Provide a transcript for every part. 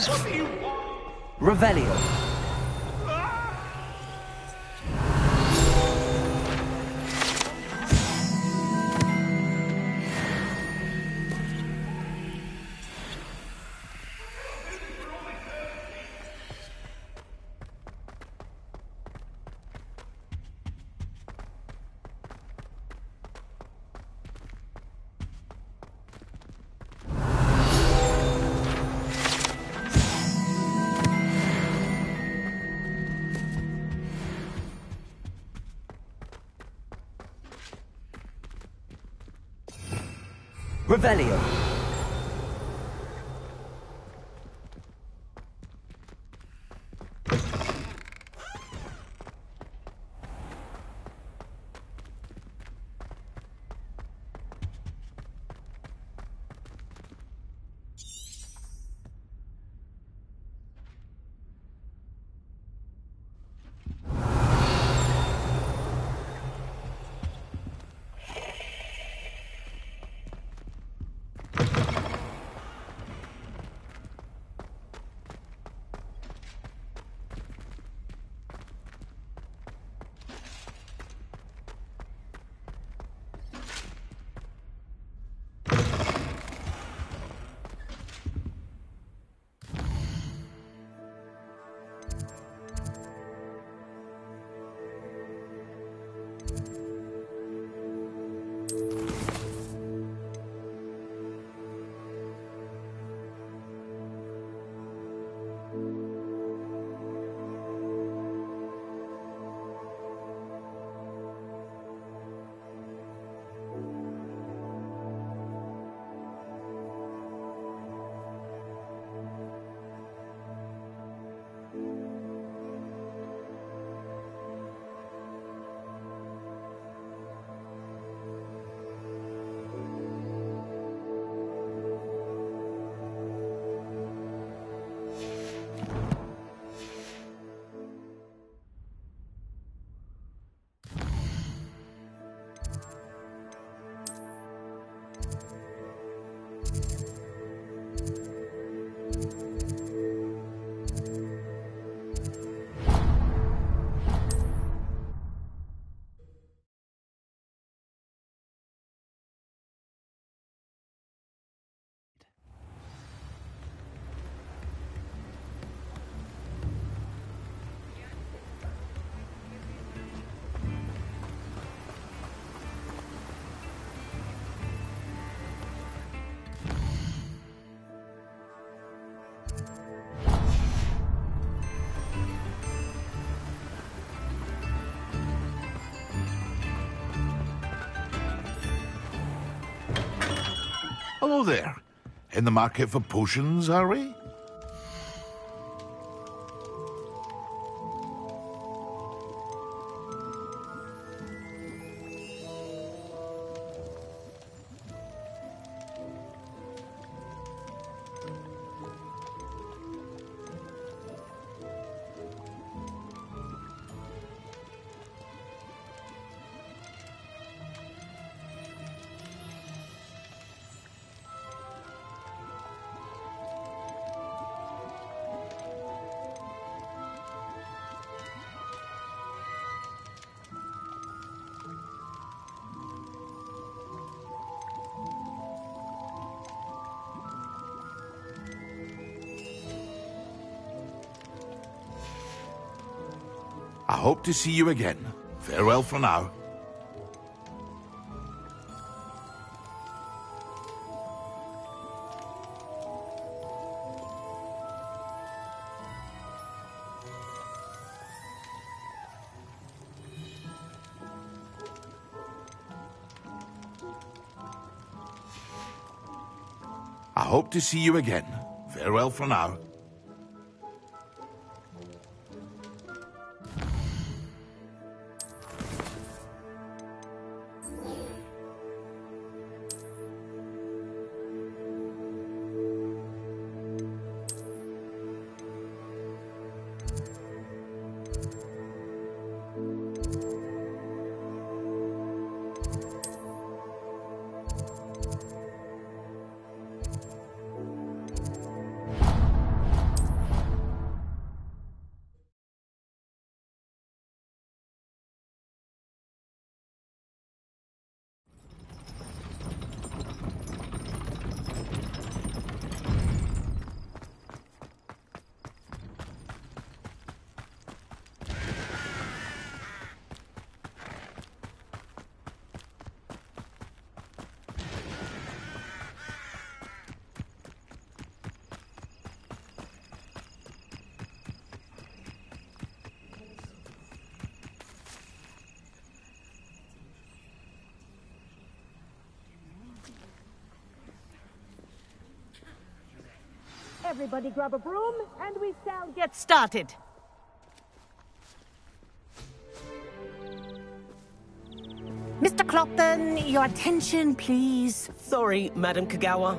What do you want? Revelio. Revelio. Hello there. In the market for potions, are we? I hope to see you again. Farewell for now. I hope to see you again. Farewell for now. Everybody grab a broom, and we shall get started. Mr. Clopton, your attention, please. Sorry, Madam Kagawa.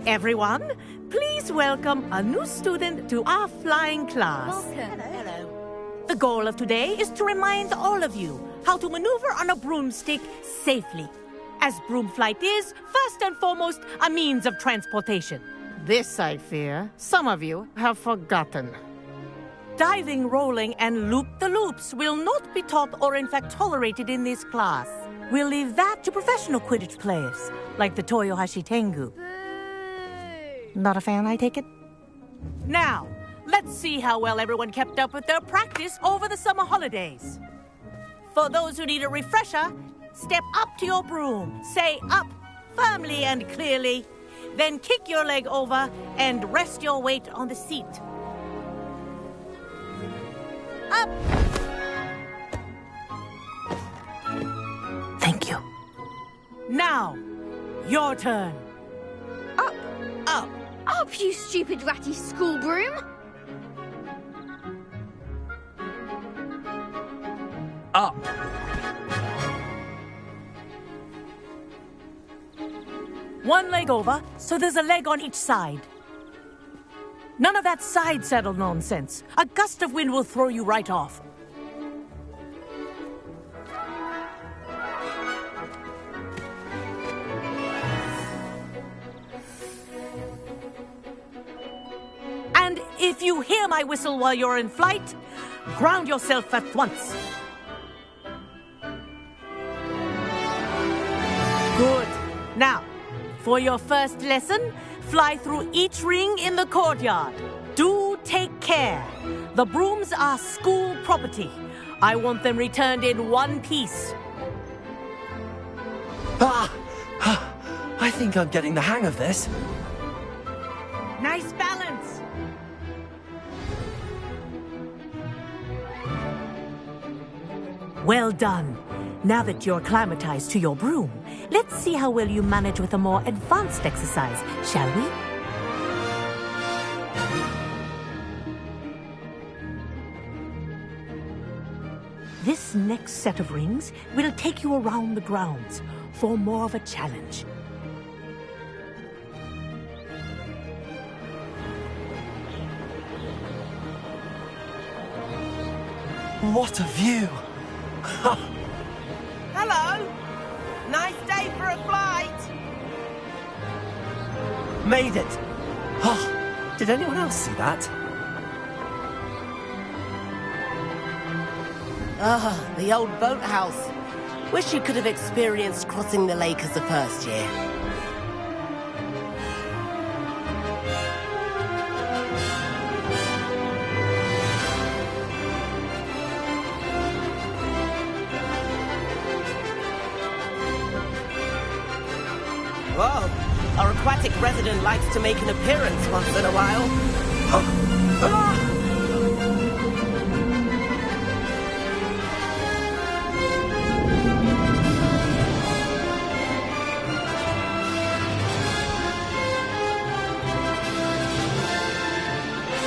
Everyone, please welcome a new student to our flying class. Welcome. Hello. The goal of today is to remind all of you how to maneuver on a broomstick safely, as broom flight is, first and foremost, a means of transportation. This, I fear, some of you have forgotten. Diving, rolling, and loop-the-loops will not be taught or in fact tolerated in this class. We'll leave that to professional Quidditch players, like the Toyohashi Tengu. Not a fan, I take it? Now, let's see how well everyone kept up with their practice over the summer holidays. For those who need a refresher, step up to your broom, say up firmly and clearly, then kick your leg over and rest your weight on the seat. Up! Thank you. Now, your turn. Up, Up. up, you stupid ratty school broom! Up. One leg over, so there's a leg on each side. None of that side saddle nonsense. A gust of wind will throw you right off. And if you hear my whistle while you're in flight, ground yourself at once. Good. Now, for your first lesson, fly through each ring in the courtyard. Do take care. The brooms are school property. I want them returned in one piece. I think I'm getting the hang of this. Nice balance. Well done. Now that you're acclimatized to your broom, let's see how well you manage with a more advanced exercise, shall we? This next set of rings will take you around the grounds for more of a challenge. What a view! Hello. Nice day for a flight. Made it! Oh, did anyone else see that? The old boathouse. Wish you could have experienced crossing the lake as a first year. Whoa, our aquatic resident likes to make an appearance once in a while.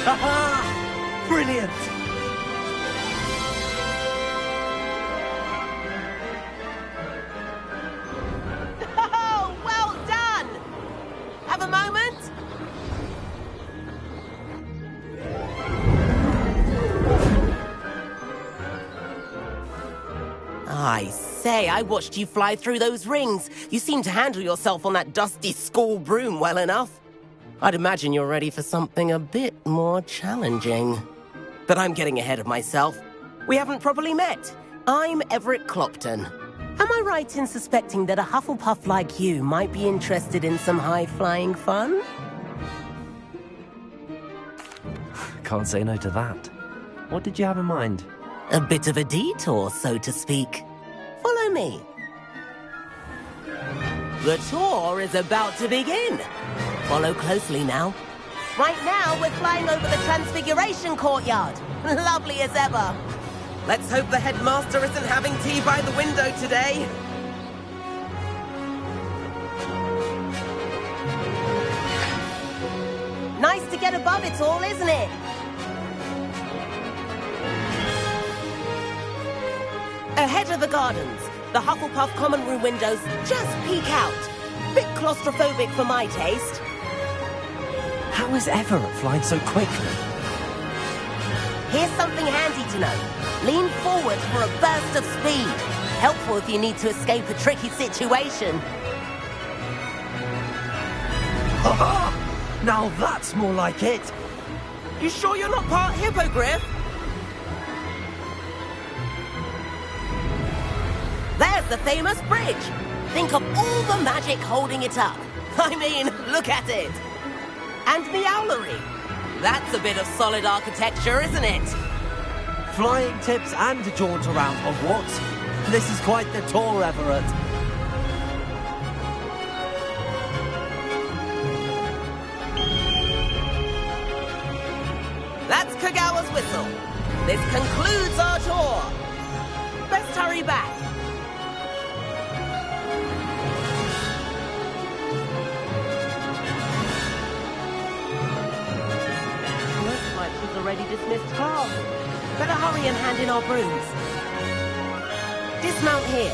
Aha! Brilliant! Oh, well done! Have a moment? I say, I watched you fly through those rings. You seem to handle yourself on that dusty school broom well enough. I'd imagine you're ready for something a bit more challenging. But I'm getting ahead of myself. We haven't properly met. I'm Everett Clopton. Am I right in suspecting that a Hufflepuff like you might be interested in some high-flying fun? Can't say no to that. What did you have in mind? A bit of a detour, so to speak. Follow me. The tour is about to begin. Follow closely now. Right now, we're flying over the Transfiguration Courtyard. Lovely as ever. Let's hope the headmaster isn't having tea by the window today. Nice to get above it all, isn't it? Ahead of the gardens, the Hufflepuff common room windows just peek out. Bit claustrophobic for my taste. How is Everett flying so quickly? Here's something handy to know. Lean forward for a burst of speed. Helpful if you need to escape a tricky situation. Now that's more like it. You sure you're not part hippogriff? There's the famous bridge. Think of all the magic holding it up. I mean, look at it. And the owlery. That's a bit of solid architecture, isn't it? Flying tips and a jaunt around Hogwarts. This is quite the tour, Everett. That's Kagawa's whistle. This concludes our tour. Best hurry back. Looks like she's already dismissed class. Better hurry and hand in our brooms. Dismount here.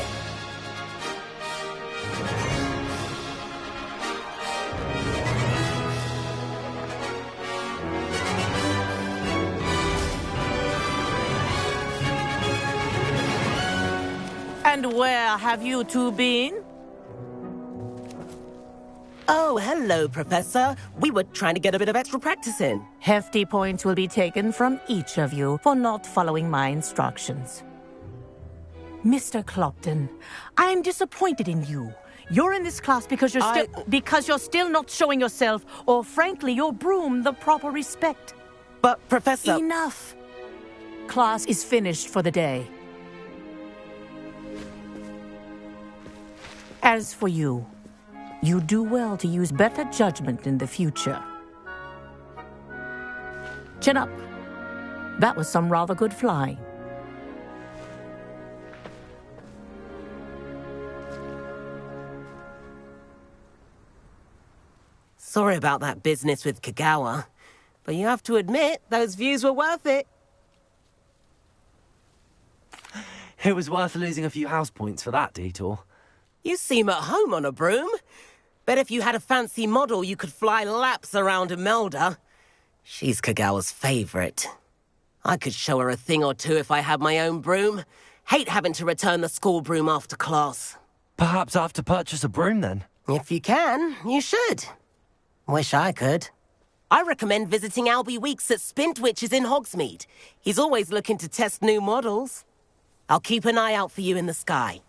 And where have you two been? Oh, hello, Professor. We were trying to get a bit of extra practice in. Hefty points will be taken from each of you for not following my instructions. Mr. Clopton, I'm disappointed in you. You're in this class because you're still not showing yourself, or frankly, your broom, the proper respect. But, Professor... Enough. Class is finished for the day. As for you, you do well to use better judgment in the future. Chin up. That was some rather good flying. Sorry about that business with Kagawa, but you have to admit, those views were worth it. It was worth losing a few house points for that detour. You seem at home on a broom. Bet if you had a fancy model, you could fly laps around Imelda. She's Kagawa's favorite. I could show her a thing or two if I had my own broom. Hate having to return the school broom after class. Perhaps I have to purchase a broom then. If you can, you should. Wish I could. I recommend visiting Albie Weeks at Spintwitches in Hogsmeade. He's always looking to test new models. I'll keep an eye out for you in the sky.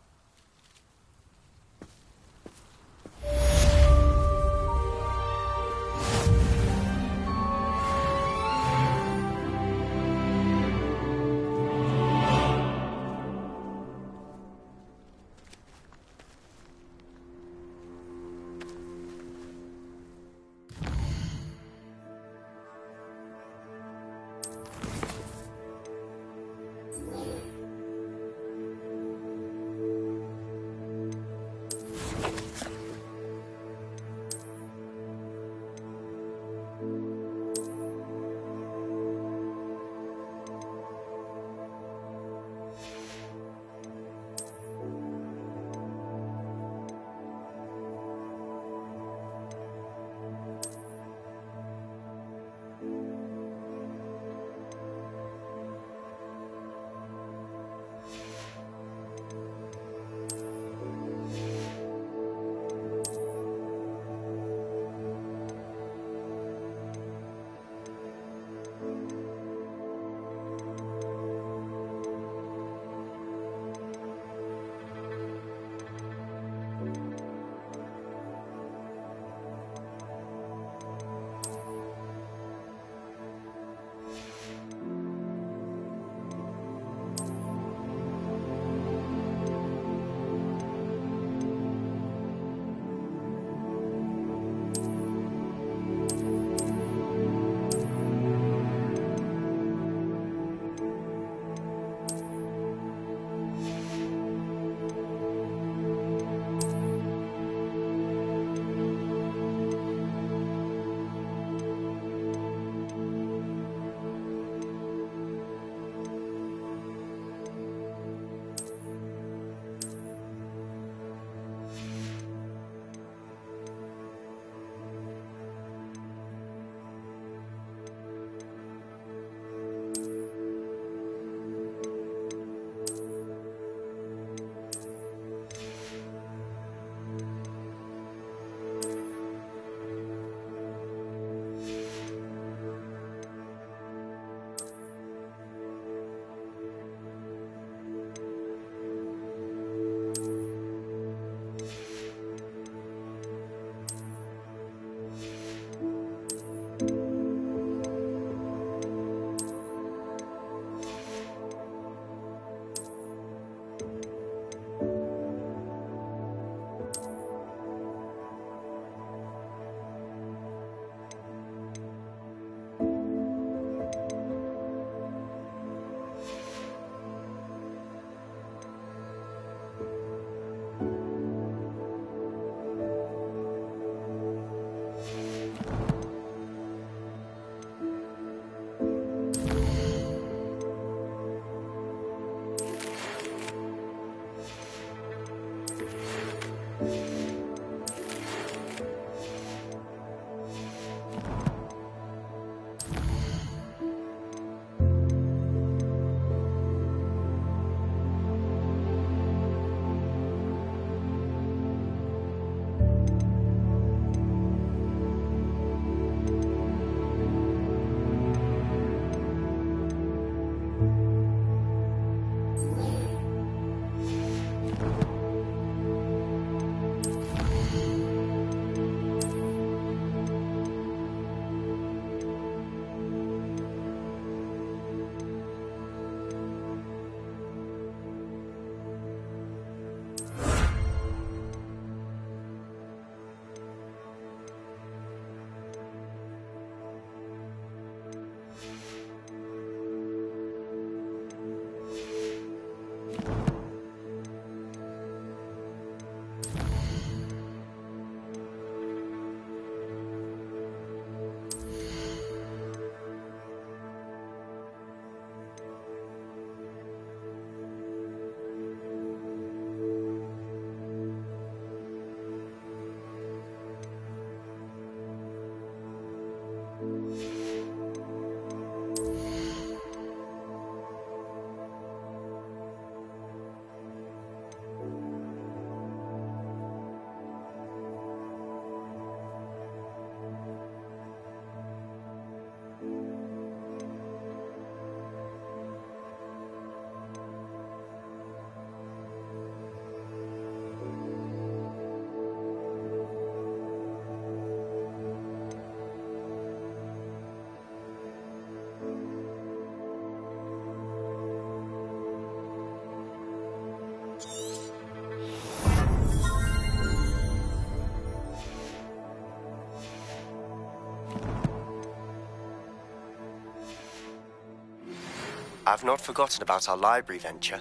I've not forgotten about our library venture.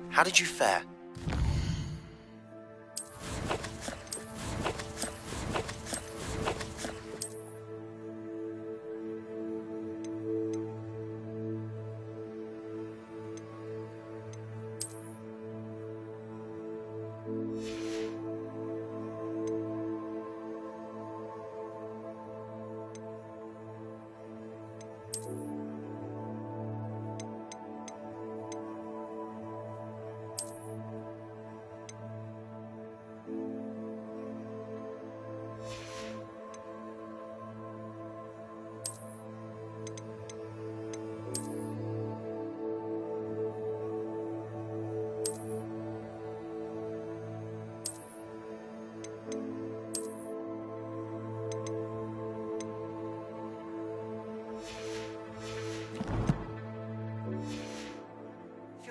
How did you fare?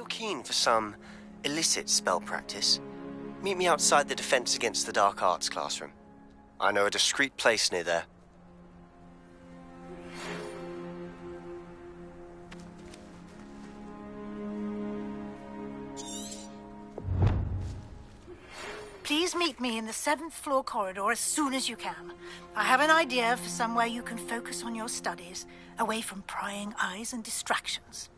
Keen for some illicit spell practice, meet me outside the Defense Against the Dark Arts classroom. I know a discreet place near there. Please meet me in the 7th floor corridor as soon as you can. I have an idea for somewhere you can focus on your studies, away from prying eyes and distractions.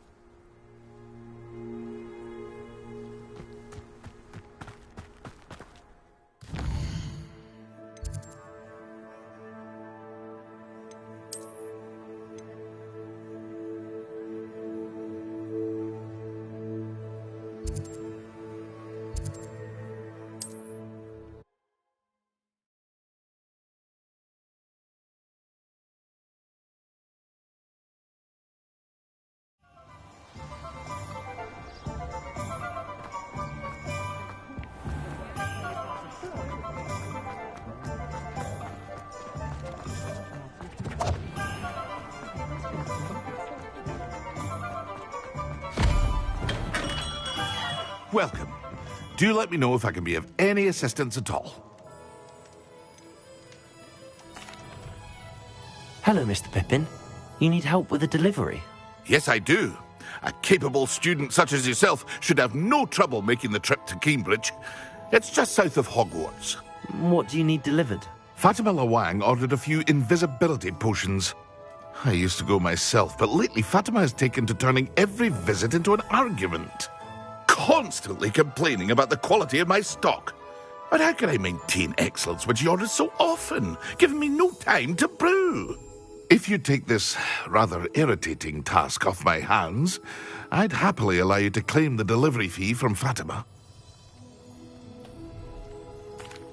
Welcome. Do let me know if I can be of any assistance at all. Hello, Mr. Pippin. You need help with a delivery? Yes, I do. A capable student such as yourself should have no trouble making the trip to Cambridge. It's just south of Hogwarts. What do you need delivered? Fatima Lawang ordered a few invisibility potions. I used to go myself, but lately Fatima has taken to turning every visit into an argument. Constantly complaining about the quality of my stock. But how can I maintain excellence when she orders so often, giving me no time to brew? If you take this rather irritating task off my hands, I'd happily allow you to claim the delivery fee from Fatima.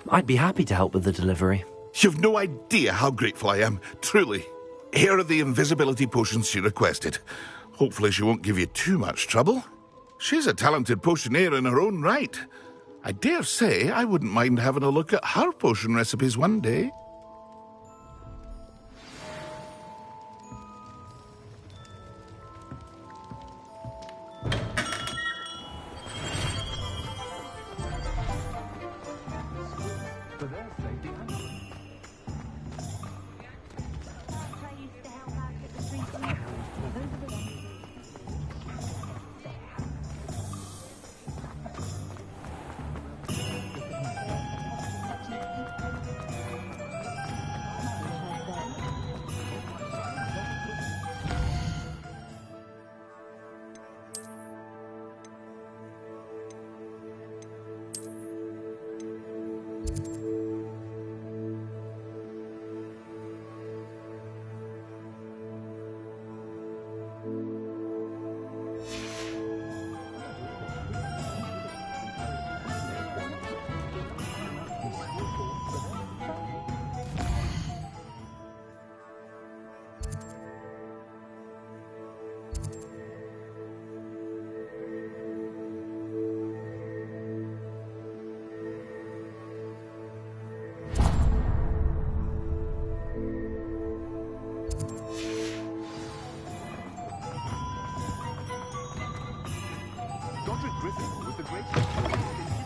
I'd be happy to help with the delivery. You've no idea how grateful I am, truly. Here are the invisibility potions she requested. Hopefully she won't give you too much trouble. She's a talented potioneer in her own right. I dare say I wouldn't mind having a look at her potion recipes one day.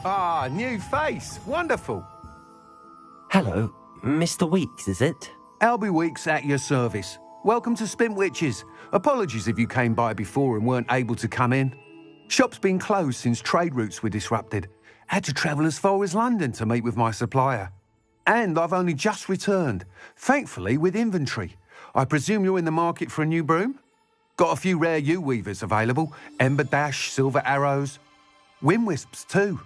Ah, new face. Wonderful. Hello, Mr. Weeks, is it? Albie Weeks at your service. welcome to Spintwitches. Apologies if you came by before and weren't able to come in. Shop's been closed since trade routes were disrupted. Had to travel as far as London to meet with my supplier. And I've only just returned, thankfully with inventory. I presume you're in the market for a new broom? Got a few rare U-weavers available, Ember Dash, Silver Arrows, Wind Wisps too.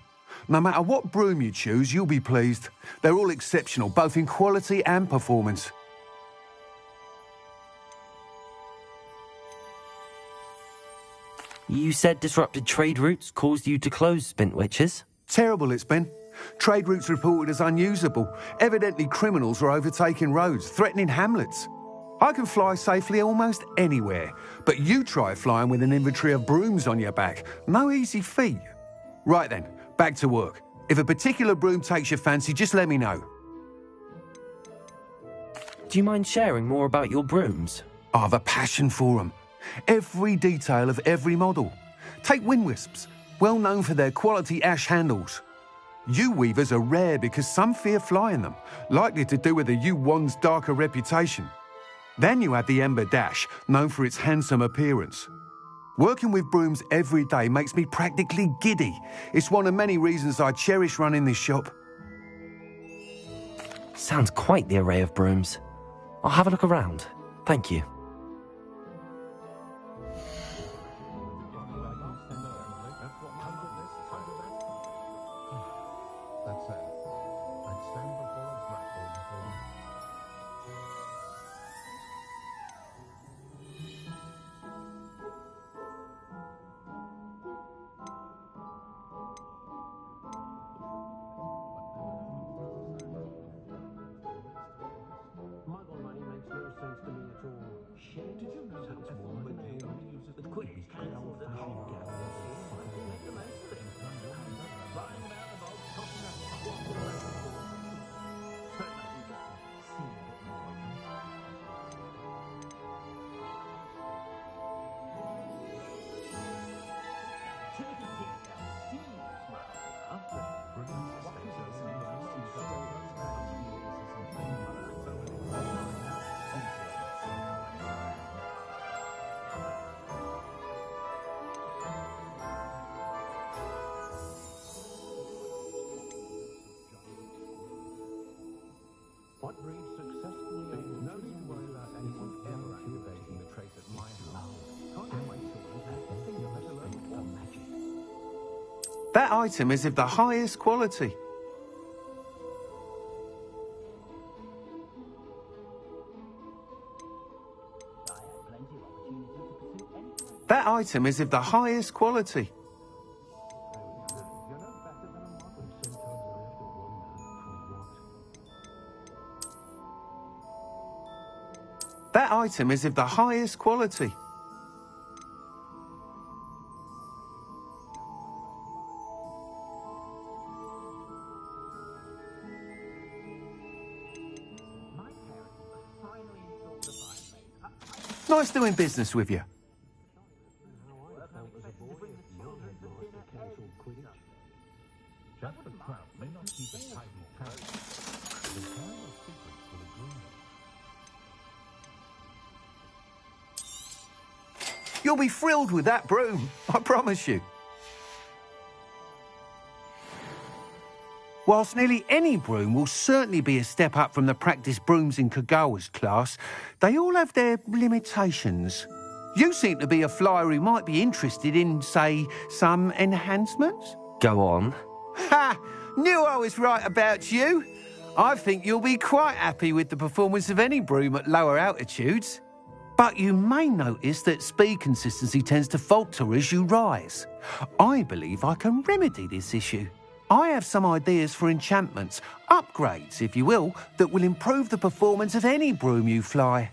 No matter what broom you choose, you'll be pleased. They're all exceptional, both in quality and performance. You said disrupted trade routes caused you to close Spintwitches? Terrible it's been. Trade routes reported as unusable. Evidently criminals are overtaking roads, threatening hamlets. I can fly safely almost anywhere, but you try flying with an inventory of brooms on your back. No easy feat. Right then, back to work. If a particular broom takes your fancy, just let me know. Do you mind sharing more about your brooms? I've a passion for them. Every detail of every model. Take Wind Wisps, well known for their quality ash handles. U-weavers are rare because some fear flying them, likely to do with the U-wand's darker reputation. Then you have the Ember Dash, known for its handsome appearance. Working with brooms every day makes me practically giddy. It's one of many reasons I cherish running this shop. Sounds quite the array of brooms. I'll have a look around. Thank you. What breed successfully aims no need to worry about anyone ever activating the trait at my house. Can't wait till let alone magic. That item is of the highest quality. That item is of the highest quality. That item is of the highest quality. Nice doing business with you. You'll be thrilled with that broom, I promise you. Whilst nearly any broom will certainly be a step up from the practice brooms in Kagawa's class, they all have their limitations. You seem to be a flyer who might be interested in, say, some enhancements? Go on. Ha! Knew I was right about you. I think you'll be quite happy with the performance of any broom at lower altitudes. But you may notice that speed consistency tends to falter as you rise. I believe I can remedy this issue. I have some ideas for enchantments, upgrades, if you will, that will improve the performance of any broom you fly.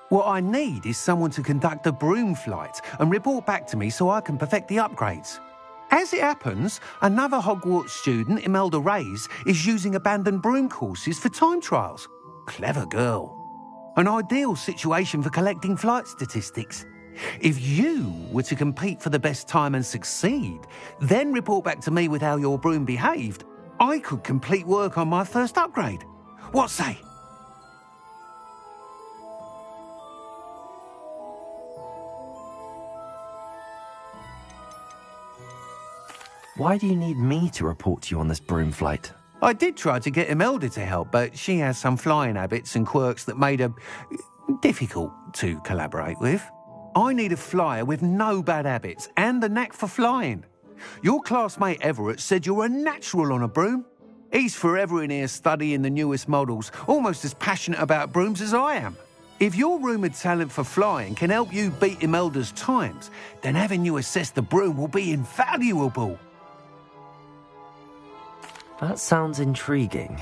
What I need is someone to conduct a broom flight and report back to me so I can perfect the upgrades. As it happens, another Hogwarts student, Imelda Reyes, is using abandoned broom courses for time trials. Clever girl. An ideal situation for collecting flight statistics. If you were to compete for the best time and succeed, then report back to me with how your broom behaved, I could complete work on my first upgrade. What say? Why do you need me to report to you on this broom flight? I did try to get Imelda to help, but she has some flying habits and quirks that made her difficult to collaborate with. I need a flyer with no bad habits and the knack for flying. Your classmate Everett said you're a natural on a broom. He's forever in here studying the newest models, almost as passionate about brooms as I am. If your rumoured talent for flying can help you beat Imelda's times, then having you assess the broom will be invaluable. That sounds intriguing.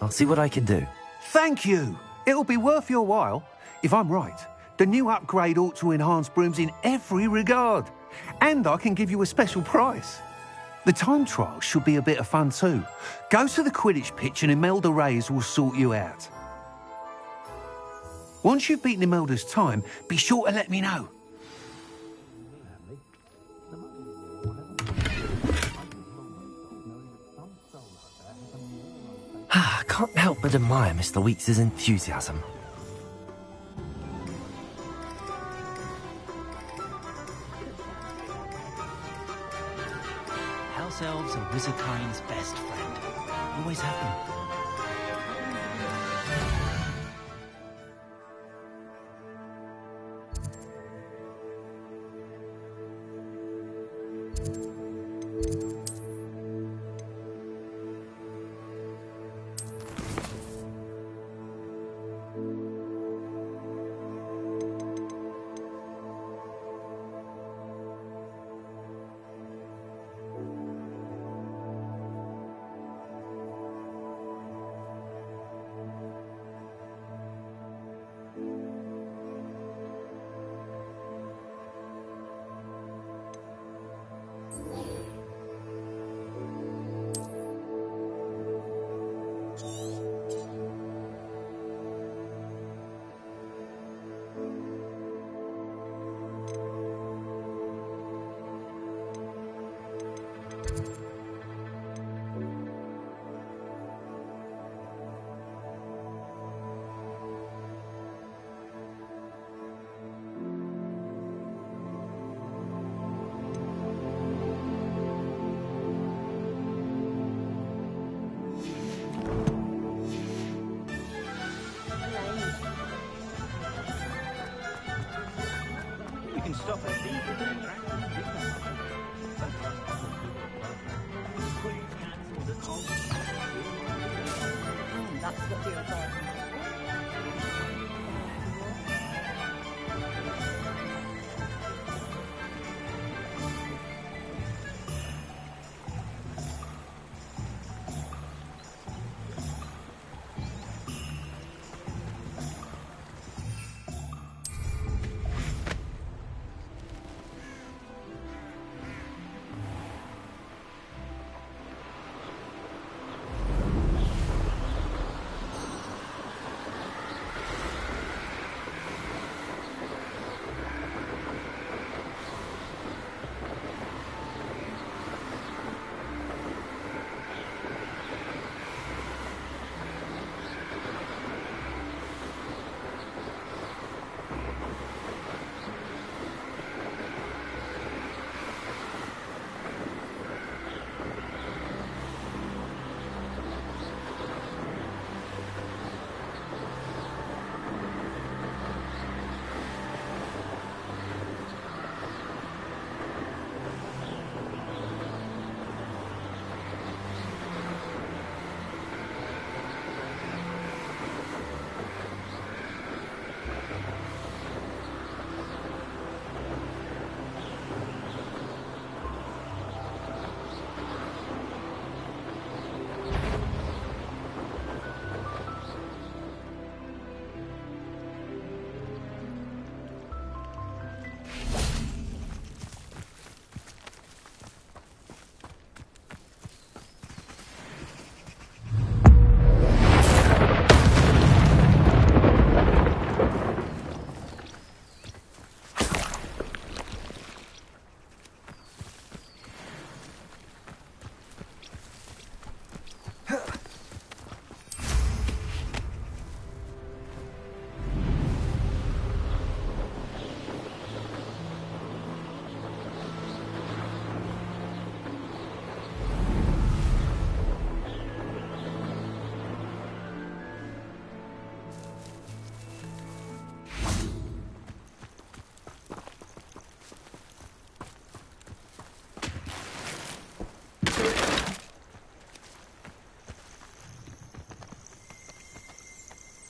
I'll see what I can do. Thank you. It'll be worth your while. If I'm right, the new upgrade ought to enhance brooms in every regard. And I can give you a special price. The time trial should be a bit of fun too. Go to the Quidditch pitch and Imelda Reyes will sort you out. Once you've beaten Imelda's time, be sure to let me know. I can't help but admire Mr. Weeks' enthusiasm. House elves are wizardkind's best friend. Always have been.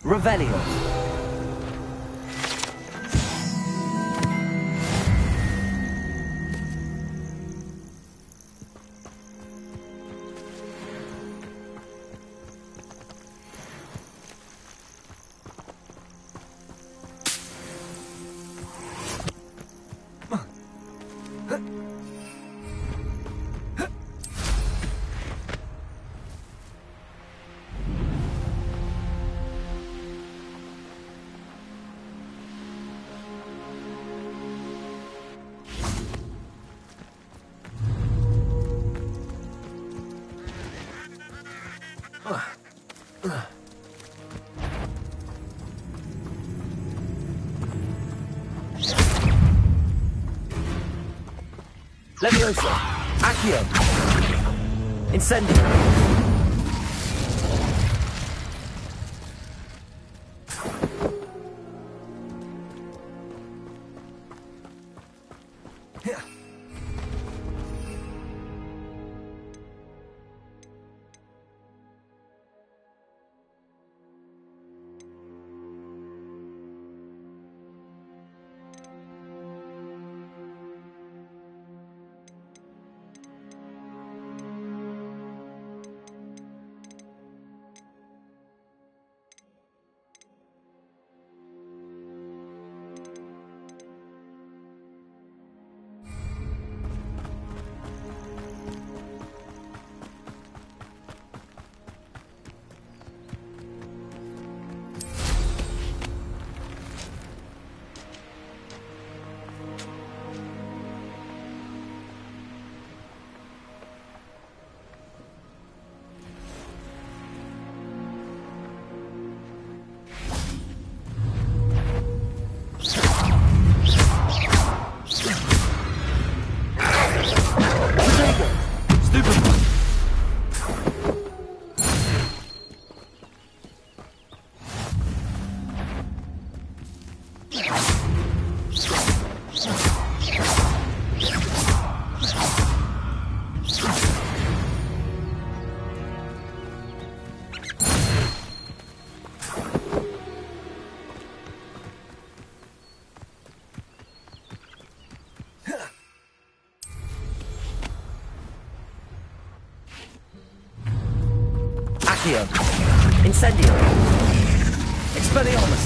Revelio. Levioso. Accio. Incendio. Incendio. Expelliarmus.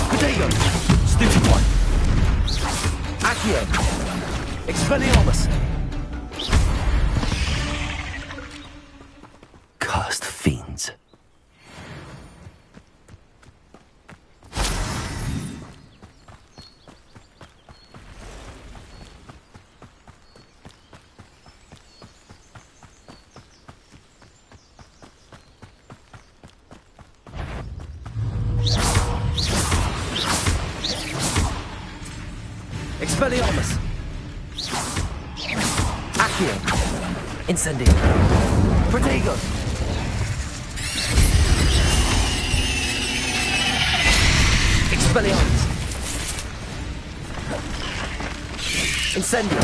Protego. Stupid one. Accio. Expelliarmus. Cursed fiends. Expelliarmus. Accio. Incendio. Protego. Expelliarmus. Incendio.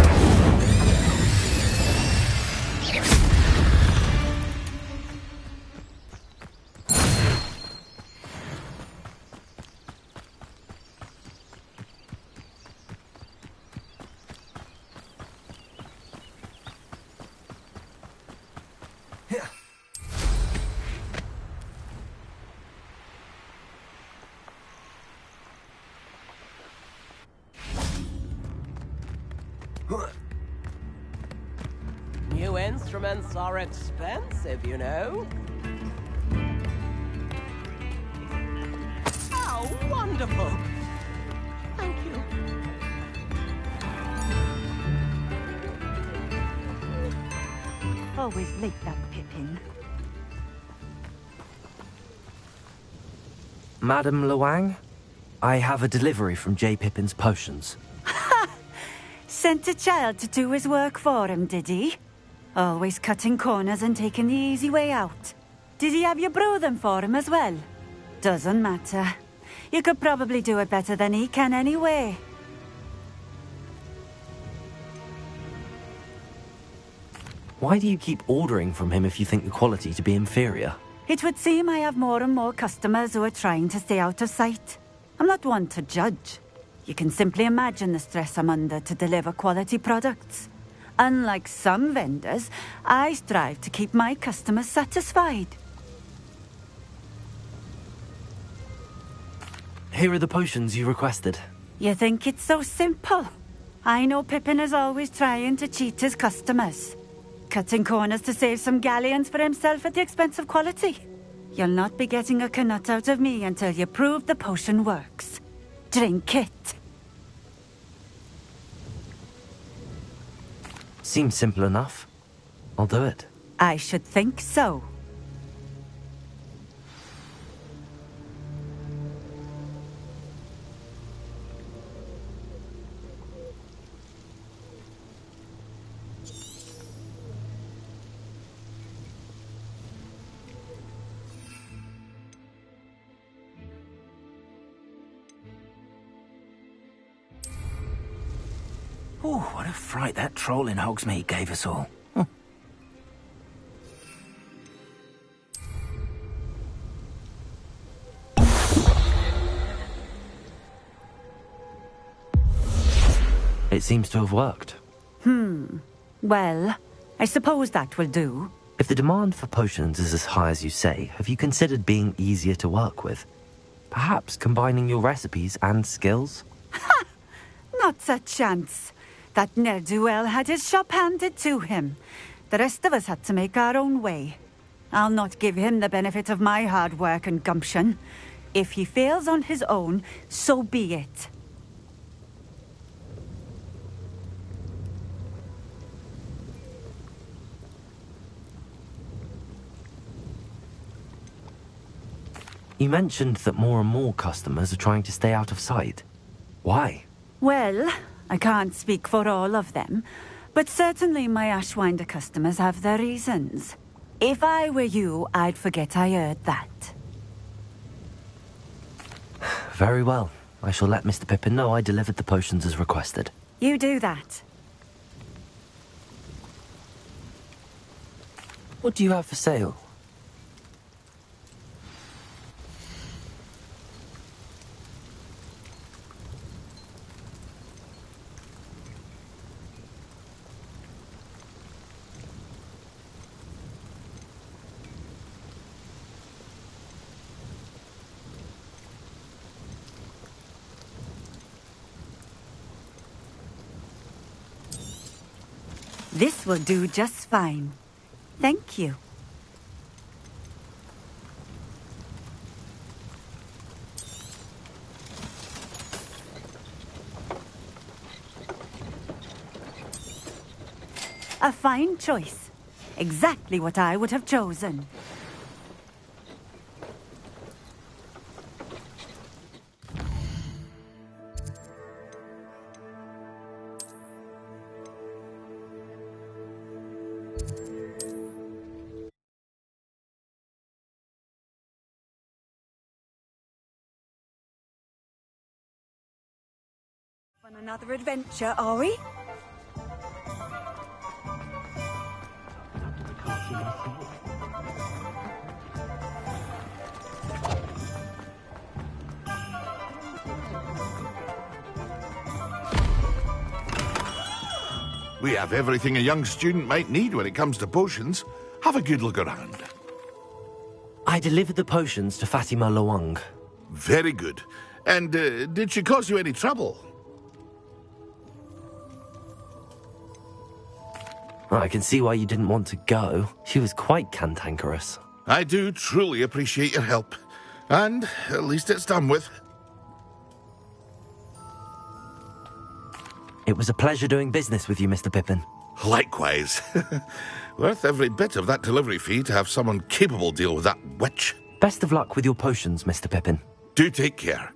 New instruments are expensive, you know. How wonderful! Thank you. Always late, that Pippin. Madam Luang, I have a delivery from J. Pippin's potions. Ha! Sent a child to do his work for him, did he? Always cutting corners and taking the easy way out. Did he have you brew them for him as well? Doesn't matter. You could probably do it better than he can anyway. Why do you keep ordering from him if you think the quality to be inferior? It would seem I have more and more customers who are trying to stay out of sight. I'm not one to judge. You can simply imagine the stress I'm under to deliver quality products. Unlike some vendors, I strive to keep my customers satisfied. Here are the potions you requested. You think it's so simple? I know Pippin is always trying to cheat his customers. Cutting corners to save some galleons for himself at the expense of quality. You'll not be getting a canut out of me until you prove the potion works. Drink it. Seems simple enough. I'll do it. I should think so. Oh, what a fright that troll in Hogsmeade gave us all. It seems to have worked. Well, I suppose that will do. If the demand for potions is as high as you say, have you considered being easier to work with? Perhaps combining your recipes and skills? Not a chance. That ne'er-do-well had his shop handed to him. The rest of us had to make our own way. I'll not give him the benefit of my hard work and gumption. If he fails on his own, so be it. You mentioned that more and more customers are trying to stay out of sight. Why? Well, I can't speak for all of them, but certainly my Ashwinder customers have their reasons. If I were you, I'd forget I heard that. Very well. I shall let Mr. Pippin know I delivered the potions as requested. You do that. What do you have for sale? This will do just fine. Thank you. A fine choice. Exactly what I would have chosen. On another adventure, are we? We have everything a young student might need when it comes to potions. Have a good look around. I delivered the potions to Fatima Lawang. Very good. And did she cause you any trouble? I can see why you didn't want to go. She was quite cantankerous. I do truly appreciate your help. And at least it's done with. It was a pleasure doing business with you, Mr. Pippin. Likewise. Worth every bit of that delivery fee to have someone capable deal with that witch. Best of luck with your potions, Mr. Pippin. Do take care.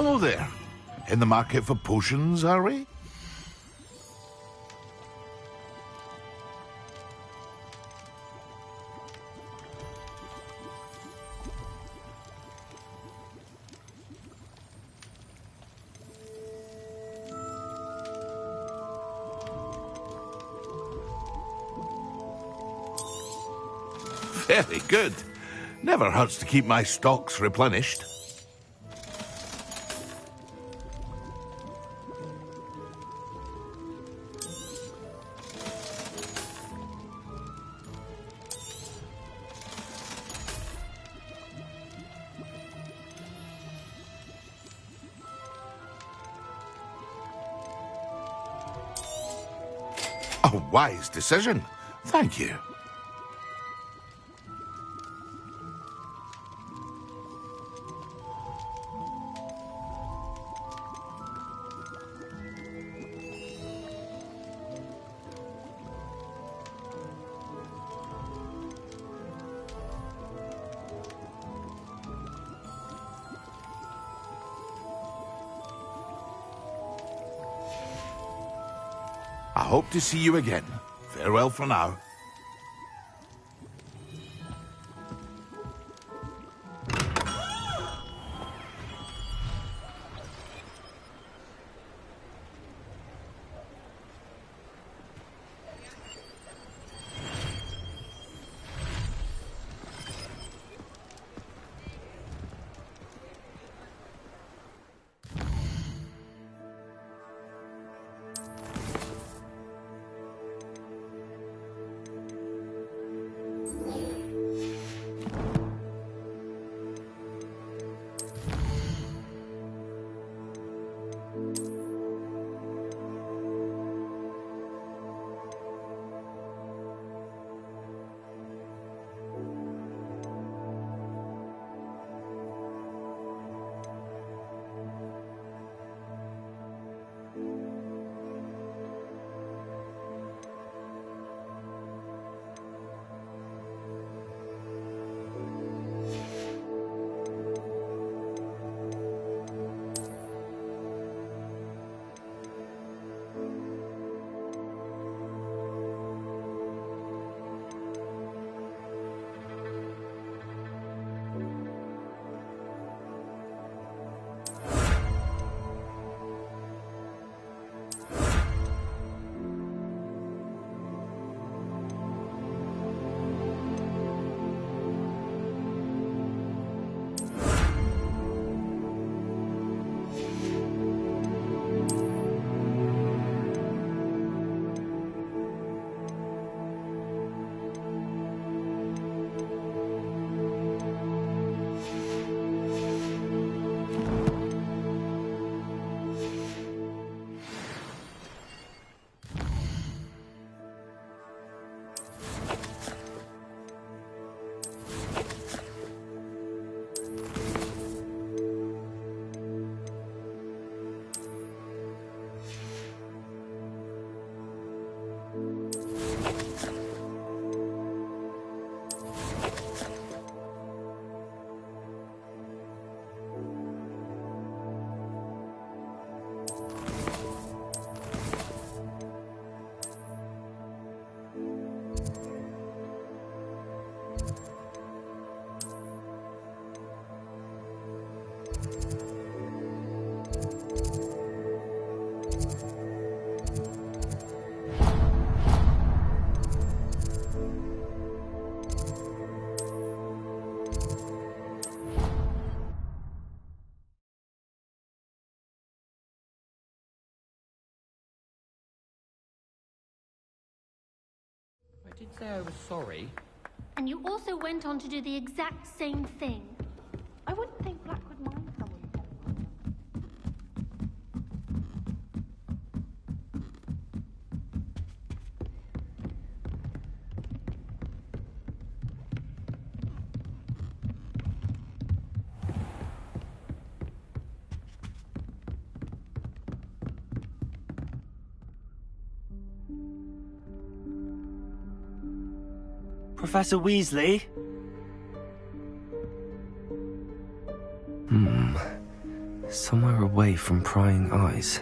Hello there. In the market for potions, are we? Very good. Never hurts to keep my stocks replenished. A wise decision. Thank you. I hope to see you again. Farewell for now. I did say I was sorry. And you also went on to do the exact same thing. I wouldn't think Black would mind someone telling him. Professor Weasley? Somewhere away from prying eyes.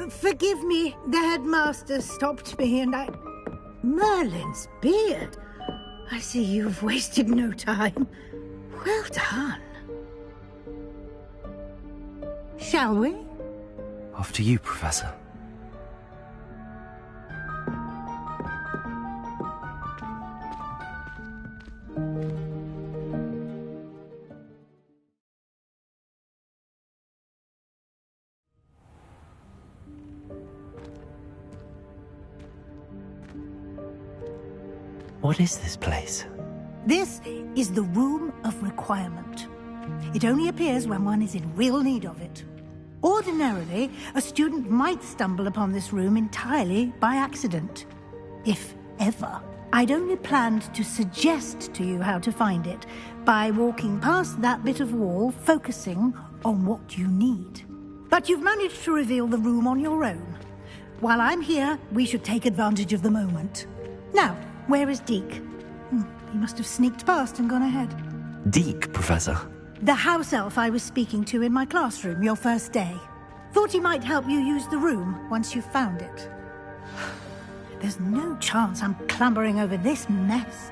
Forgive me, the headmaster stopped me and I... Merlin's beard. I see you've wasted no time. Well done. Shall we? After you, Professor. What is this place? This is the Room of Requirement. It only appears when one is in real need of it. Ordinarily, a student might stumble upon this room entirely by accident. If ever. I'd only planned to suggest to you how to find it by walking past that bit of wall, focusing on what you need. But you've managed to reveal the room on your own. While I'm here, we should take advantage of the moment. Now, where is Deke? He must have sneaked past and gone ahead. Deke, Professor. The house elf I was speaking to in my classroom your first day. Thought he might help you use the room once you've found it. There's no chance I'm clambering over this mess.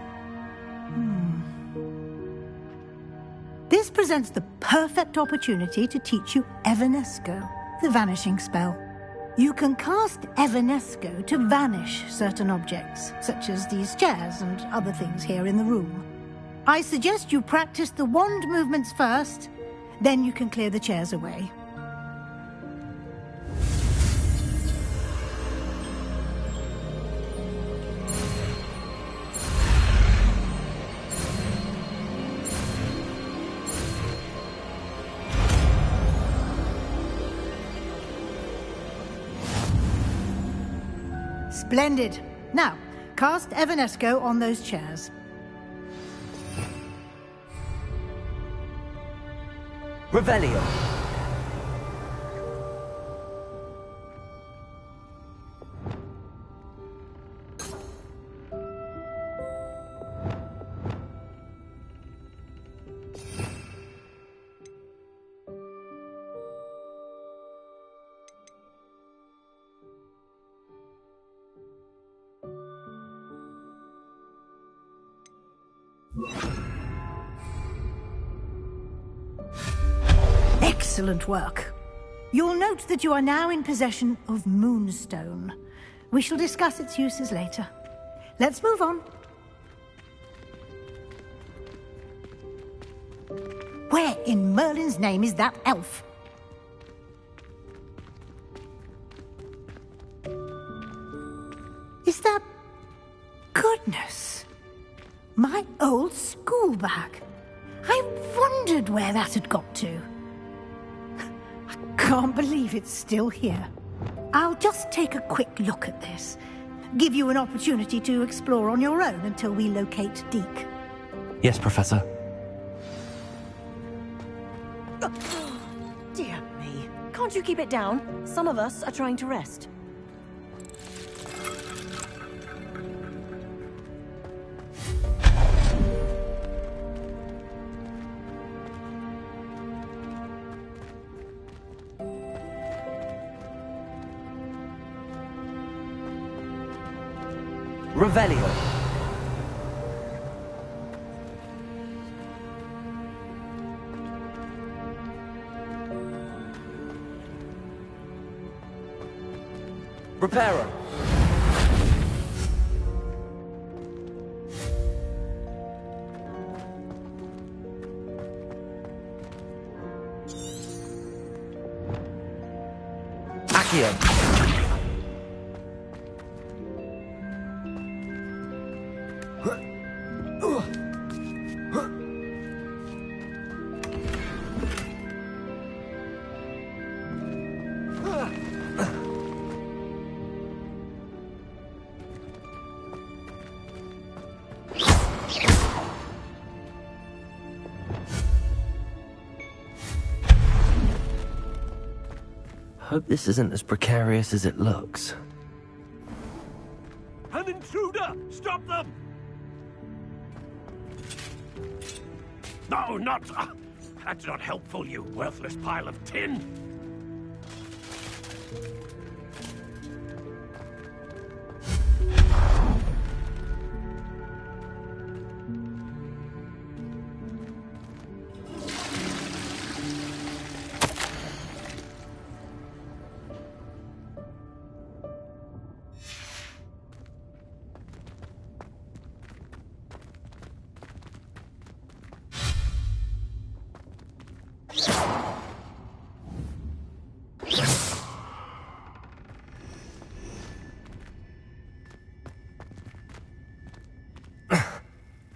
This presents the perfect opportunity to teach you Evanesco, the vanishing spell. You can cast Evanesco to vanish certain objects, such as these chairs and other things here in the room. I suggest you practice the wand movements first, then you can clear the chairs away. Splendid. Now, cast Evanesco on those chairs. Revelio. Excellent work. You'll note that you are now in possession of Moonstone. We shall discuss its uses later. Let's move on. Where in Merlin's name is that elf? Is that... Goodness! My old school bag. I wondered where that had got to. I can't believe it's still here. I'll just take a quick look at this. Give you an opportunity to explore on your own until we locate Deke. Yes, Professor. Dear me. Can't you keep it down? Some of us are trying to rest. Revelio. Reparo. Accio. Hope this isn't as precarious as it looks. An intruder! Stop them! No, not... that's not helpful, you worthless pile of tin!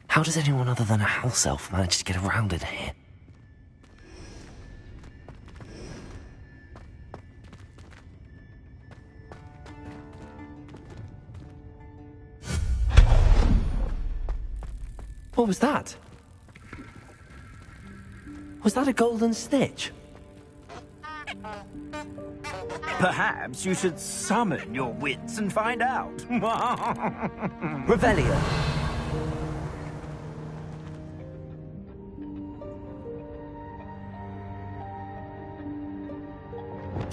How does anyone other than a house elf manage to get around in here? What was that? Was that a golden snitch? Perhaps you should summon your wits and find out. Revelio.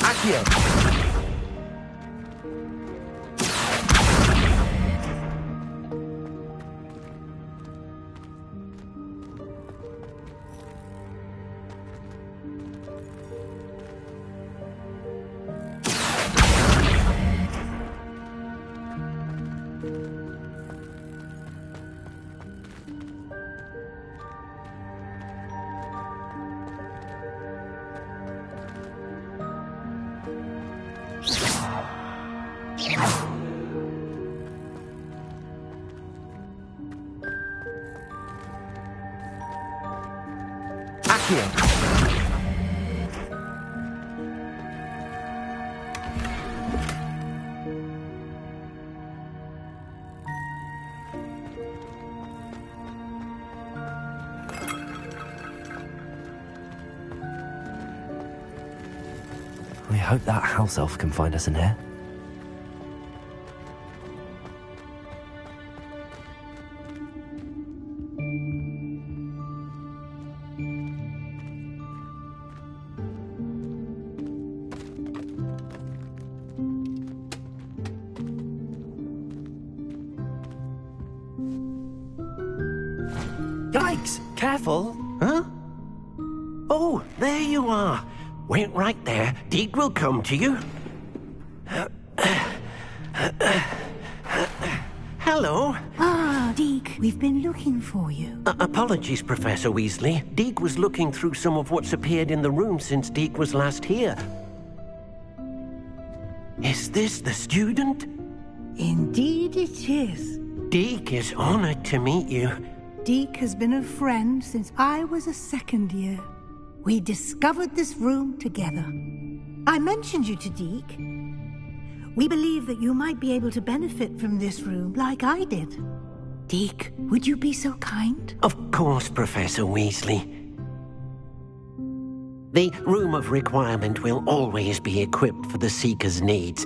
Accio. I hope that house elf can find us in here. Yikes! Careful! Huh? Oh, there you are. Wait right there. Deke will come to you. Hello. Ah, Deke, we've been looking for you. Apologies, Professor Weasley. Deke was looking through some of what's appeared in the room since Deke was last here. Is this the student? Indeed it is. Deke is honored to meet you. Deke has been a friend since I was a second year. We discovered this room together. I mentioned you to Deke. We believe that you might be able to benefit from this room like I did. Deke, would you be so kind? Of course, Professor Weasley. The Room of Requirement will always be equipped for the Seeker's needs.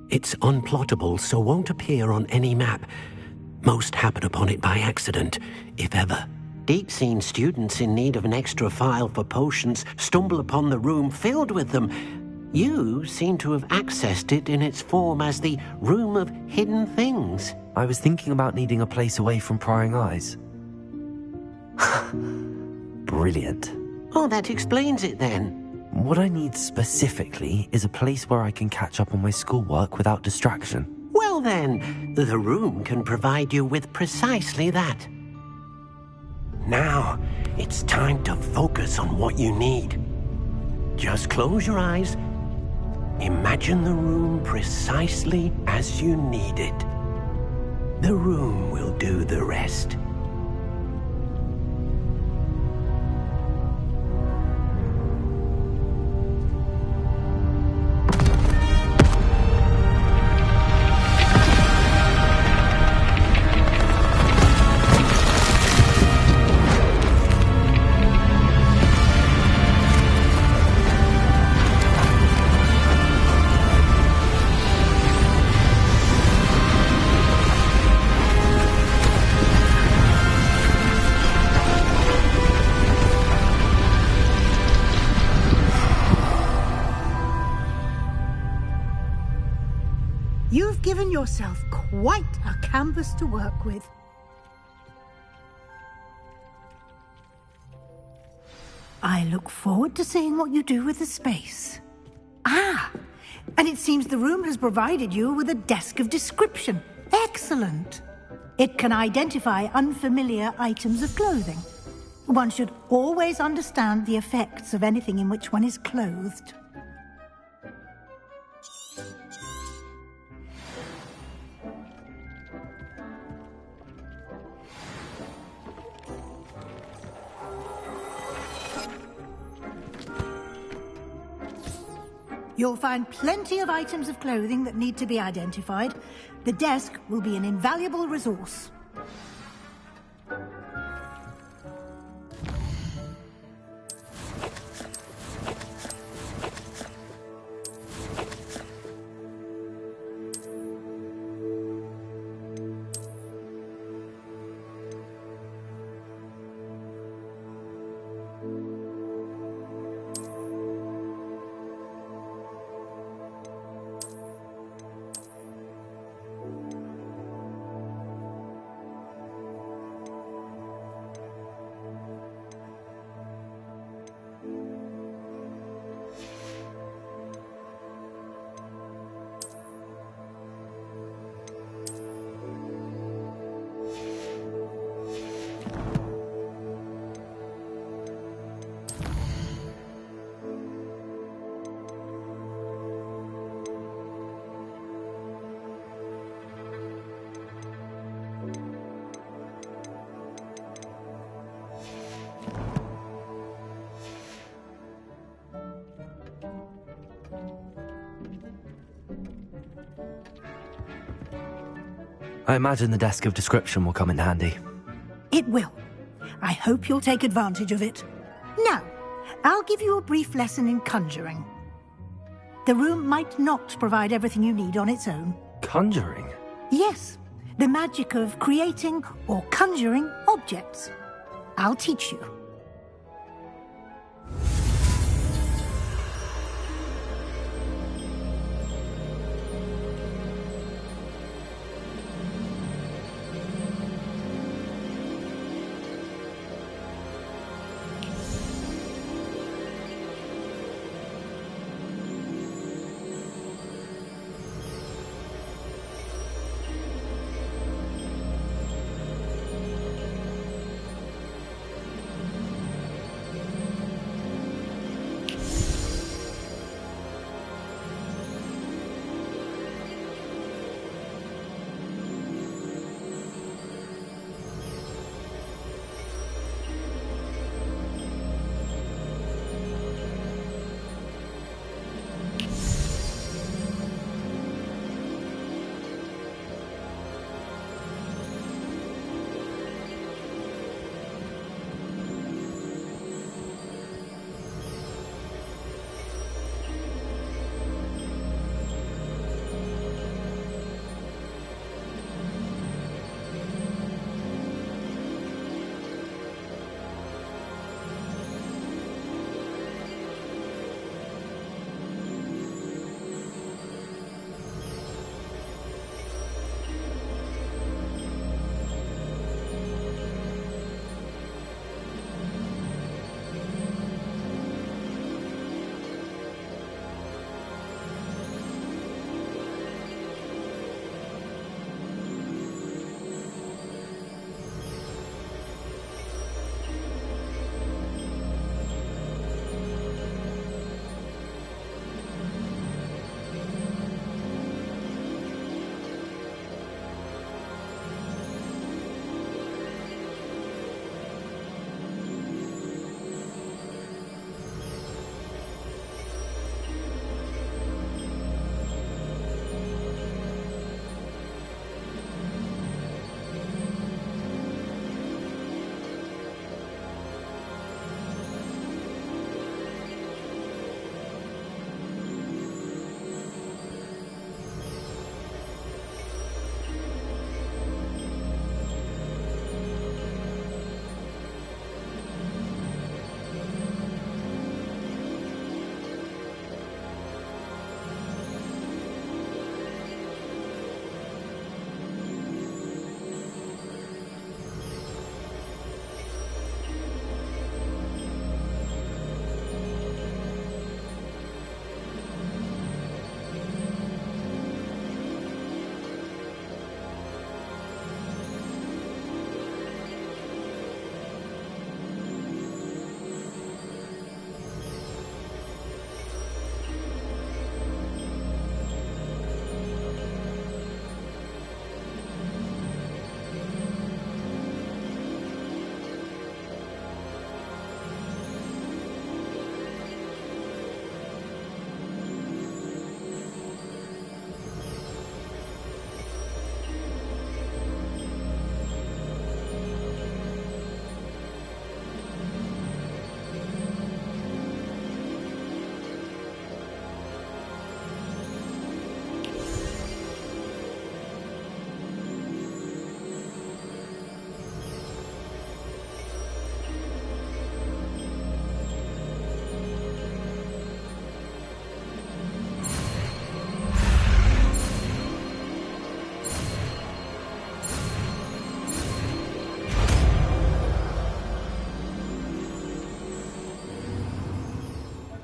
It's unplottable, so won't appear on any map. Most happen upon it by accident, if ever. Deke's seen students in need of an extra file for potions stumble upon the room filled with them. You seem to have accessed it in its form as the Room of Hidden Things. I was thinking about needing a place away from prying eyes. Brilliant. Oh, that explains it then. What I need specifically is a place where I can catch up on my schoolwork without distraction. Well then, the room can provide you with precisely that. Now, it's time to focus on what you need. Just close your eyes. Imagine the room precisely as you need it. The room will do the rest. You've given yourself quite a canvas to work with. I look forward to seeing what you do with the space. Ah, and it seems the room has provided you with a desk of description. Excellent. It can identify unfamiliar items of clothing. One should always understand the effects of anything in which one is clothed. You'll find plenty of items of clothing that need to be identified. The desk will be an invaluable resource. I imagine the desk of description will come in handy. It will. I hope you'll take advantage of it. Now, I'll give you a brief lesson in conjuring. The room might not provide everything you need on its own. Conjuring? Yes, the magic of creating or conjuring objects. I'll teach you.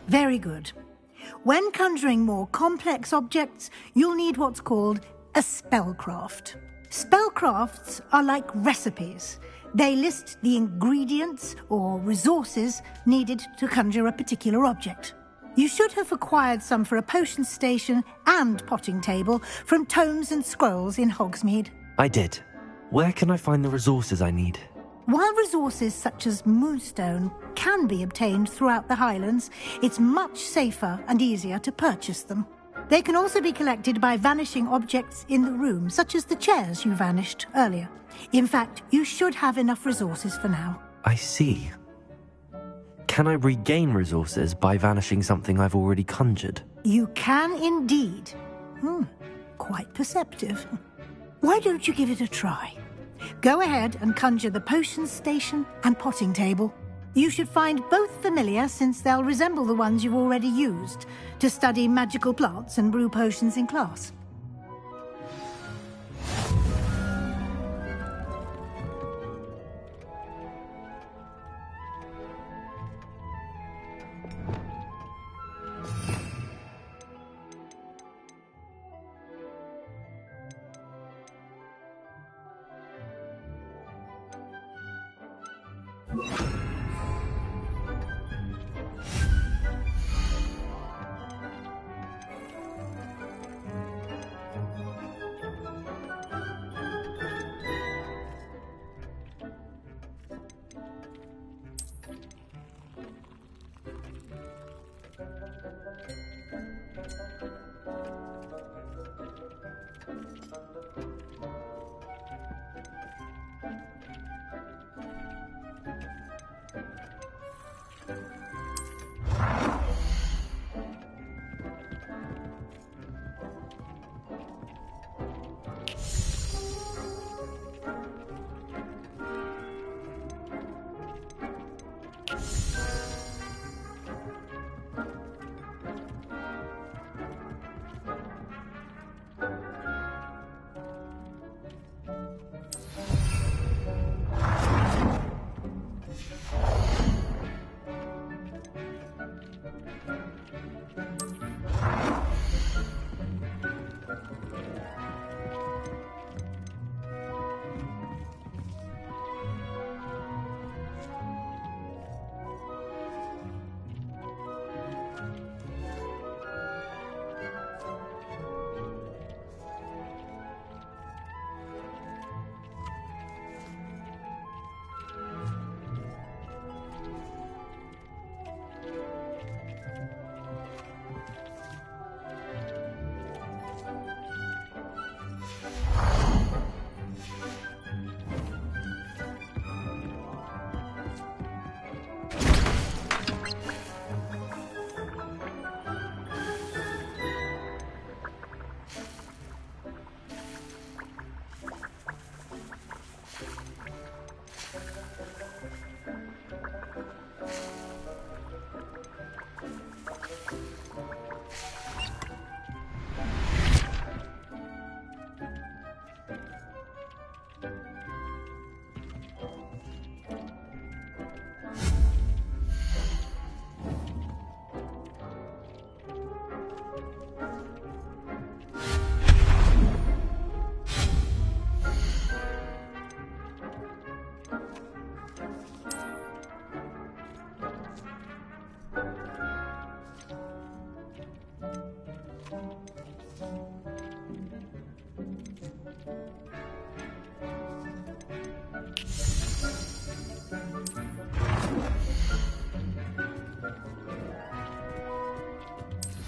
Very good. When conjuring more complex objects, you'll need what's called a spellcraft. Spellcrafts are like recipes. They list the ingredients or resources needed to conjure a particular object. You should have acquired some for a potion station and potting table from tomes and scrolls in Hogsmeade. I did. Where can I find the resources I need? While resources such as moonstone can be obtained throughout the Highlands, it's much safer and easier to purchase them. They can also be collected by vanishing objects in the room, such as the chairs you vanished earlier. In fact, you should have enough resources for now. I see. Can I regain resources by vanishing something I've already conjured? You can indeed. Quite perceptive. Why don't you give it a try? Go ahead and conjure the potion station and potting table. You should find both familiar, since they'll resemble the ones you've already used to study magical plants and brew potions in class.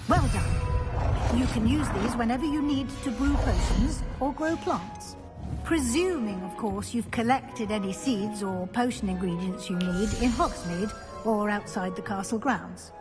Well done. You can use these whenever you need to brew potions or grow plants. Presuming, of course, you've collected any seeds or potion ingredients you need in Hogsmeade or outside the castle grounds.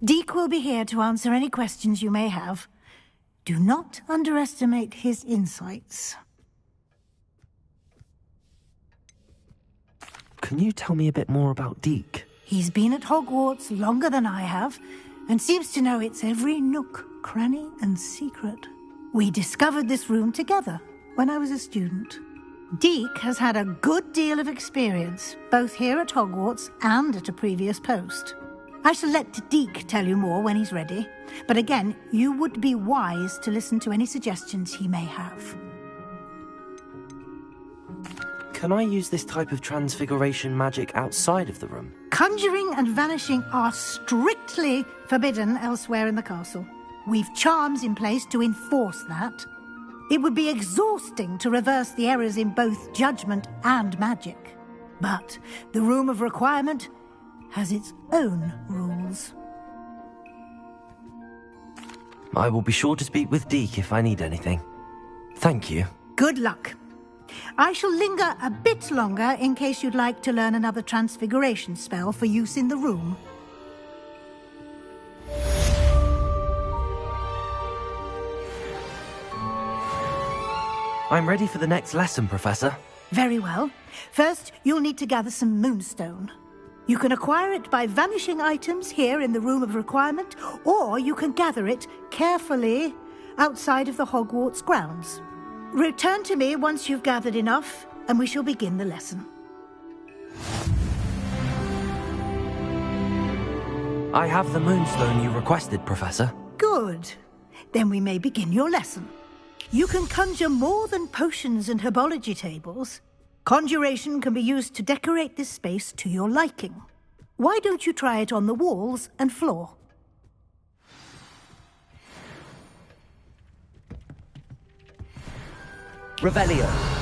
Deke will be here to answer any questions you may have. Do not underestimate his insights. Can you tell me a bit more about Deke? He's been at Hogwarts longer than I have, and seems to know its every nook, cranny, and secret. We discovered this room together when I was a student. Deke has had a good deal of experience, both here at Hogwarts and at a previous post. I shall let Deke tell you more when he's ready, but again, you would be wise to listen to any suggestions he may have. Can I use this type of transfiguration magic outside of the room? Conjuring and vanishing are strictly forbidden elsewhere in the castle. We've charms in place to enforce that. It would be exhausting to reverse the errors in both judgment and magic. But the Room of Requirement has its own rules. I will be sure to speak with Deke if I need anything. Thank you. Good luck. I shall linger a bit longer in case you'd like to learn another transfiguration spell for use in the room. I'm ready for the next lesson, Professor. Very well. First, you'll need to gather some moonstone. You can acquire it by vanishing items here in the Room of Requirement, or you can gather it carefully outside of the Hogwarts grounds. Return to me once you've gathered enough, and we shall begin the lesson. I have the moonstone you requested, Professor. Good. Then we may begin your lesson. You can conjure more than potions and herbology tables. Conjuration can be used to decorate this space to your liking. Why don't you try it on the walls and floor? Revelio.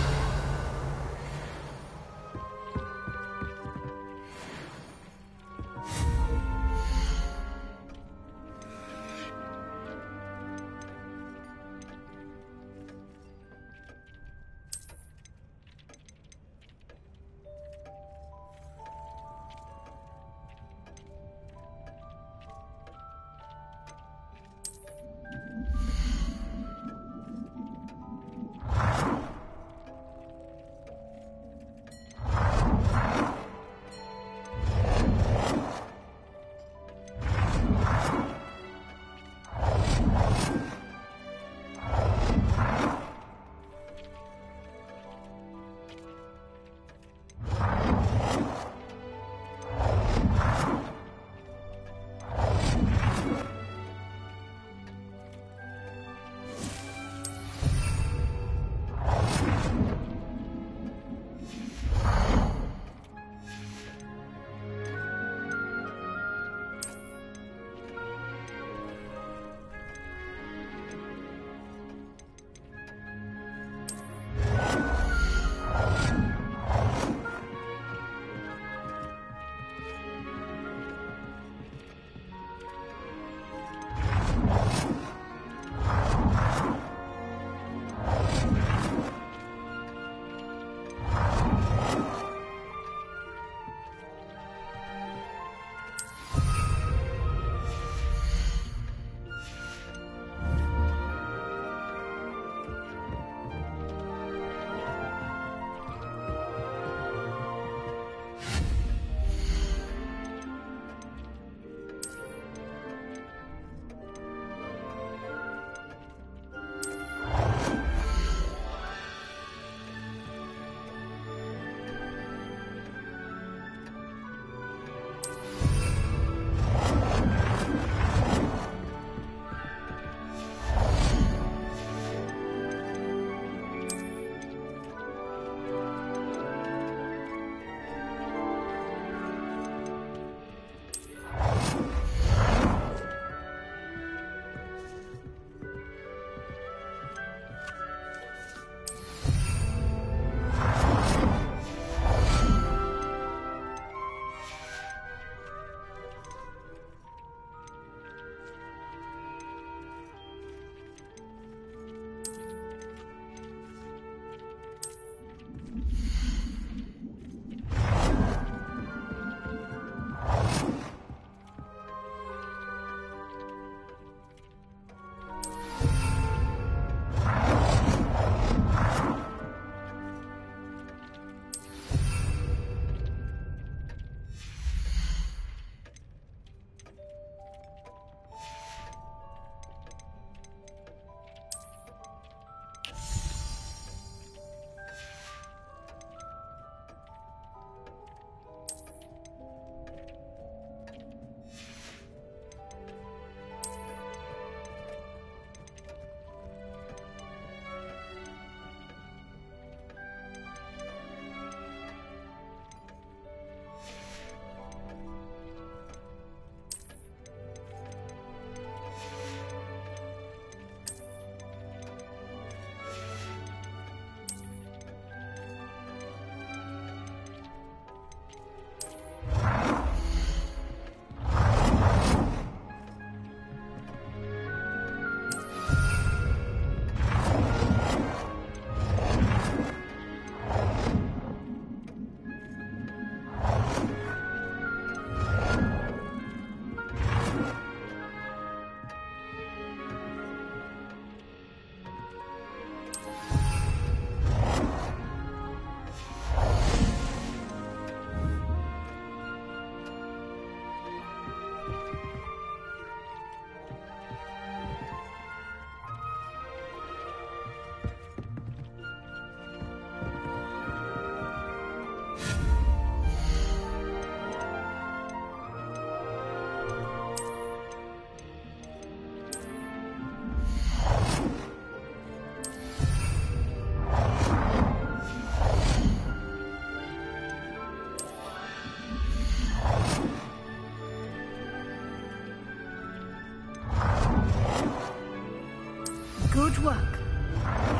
Good work.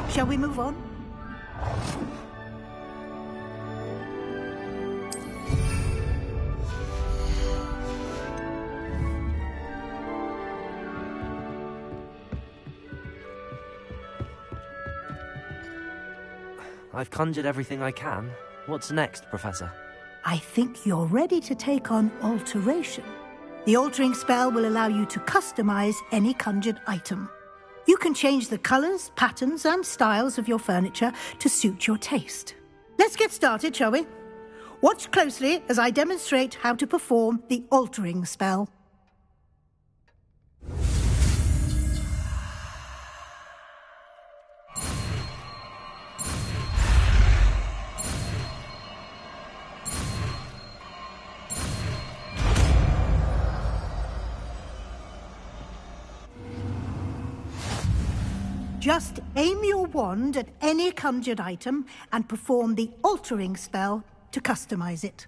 Shall we move on? I've conjured everything I can. What's next, Professor? I think you're ready to take on alteration. The altering spell will allow you to customize any conjured item. You can change the colors, patterns, and styles of your furniture to suit your taste. Let's get started, shall we? Watch closely as I demonstrate how to perform the altering spell. Just aim your wand at any conjured item and perform the altering spell to customize it.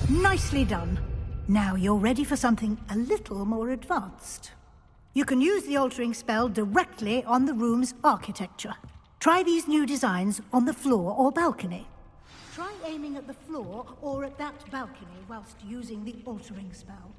Nicely done. Now you're ready for something a little more advanced. You can use the altering spell directly on the room's architecture. Try these new designs on the floor or balcony. Try aiming at the floor or at that balcony whilst using the altering spell.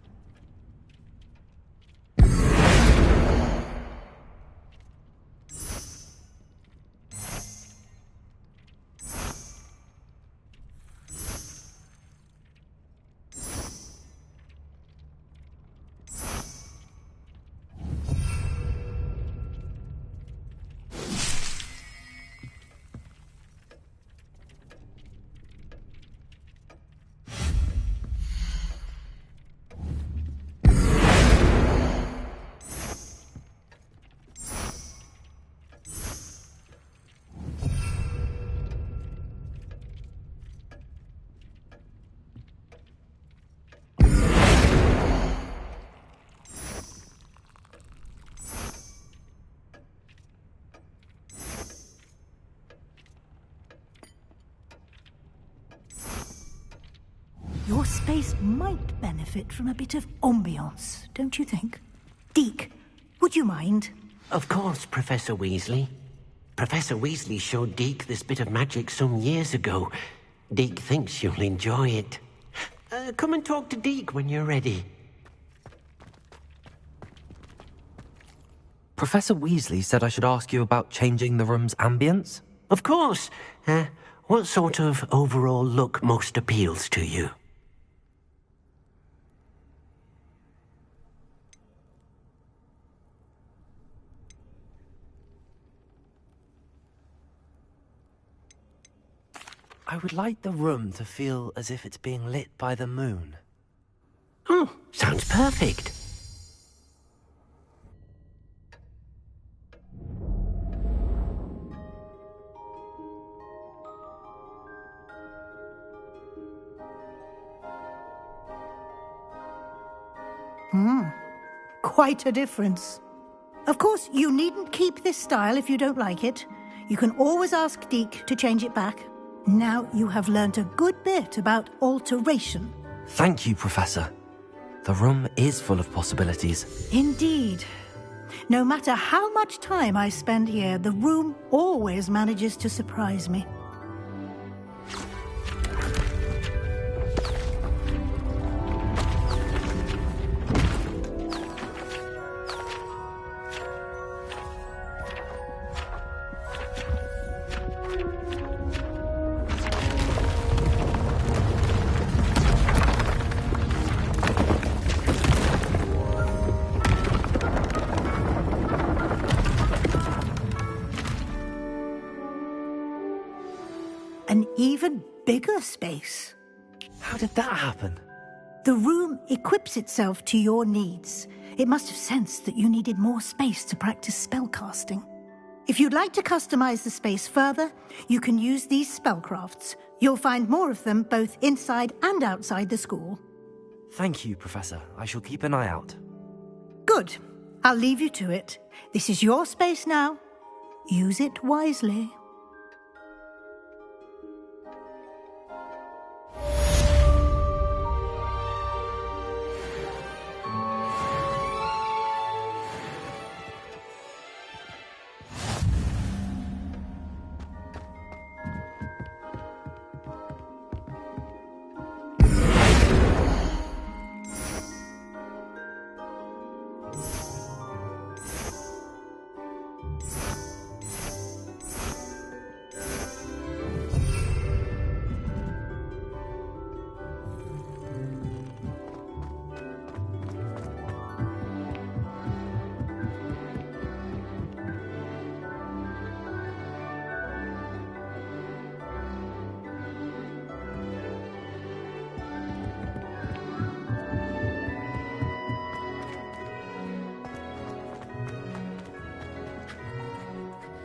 Your space might benefit from a bit of ambiance, don't you think? Deke, would you mind? Of course, Professor Weasley. Professor Weasley showed Deke this bit of magic some years ago. Deke thinks you'll enjoy it. Come and talk to Deke when you're ready. Professor Weasley said I should ask you about changing the room's ambience? Of course. What sort of overall look most appeals to you? I would like the room to feel as if it's being lit by the moon. Oh, sounds perfect. Quite a difference. Of course, you needn't keep this style if you don't like it. You can always ask Deke to change it back. Now you have learnt a good bit about alteration. Thank you, Professor. The room is full of possibilities. Indeed. No matter how much time I spend here, the room always manages to surprise me. bigger space. How did that happen? The room equips itself to your needs. It must have sensed that you needed more space to practice spellcasting. If you'd like to customize the space further, you can use these spellcrafts. You'll find more of them both inside and outside the school. Thank you, Professor. I shall keep an eye out. Good. I'll leave you to it. This is your space now. Use it wisely.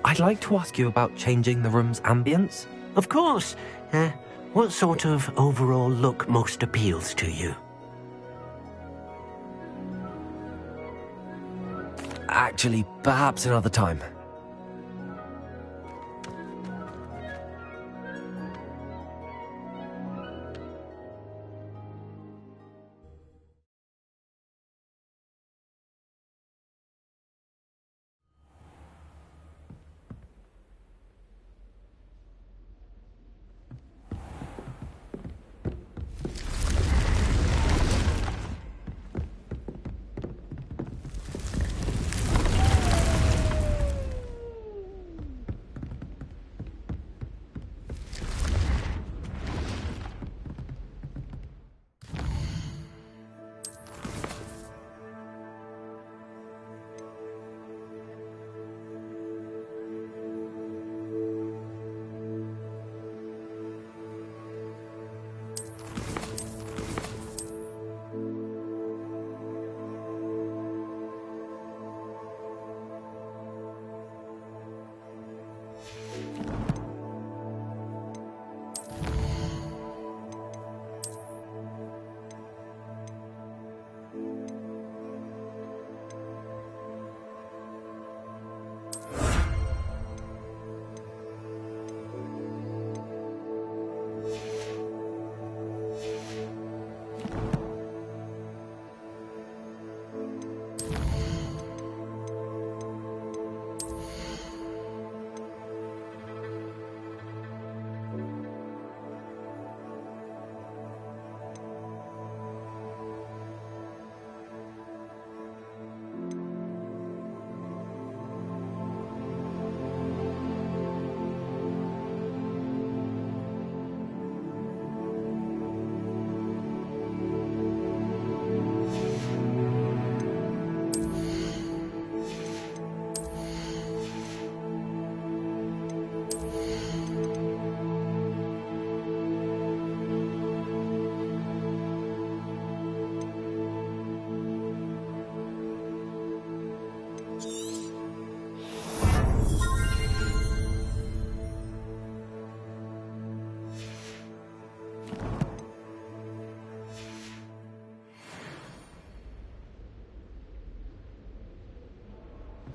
I'd like to ask you about changing the room's ambience. Of course. What sort of overall look most appeals to you? Actually, perhaps another time.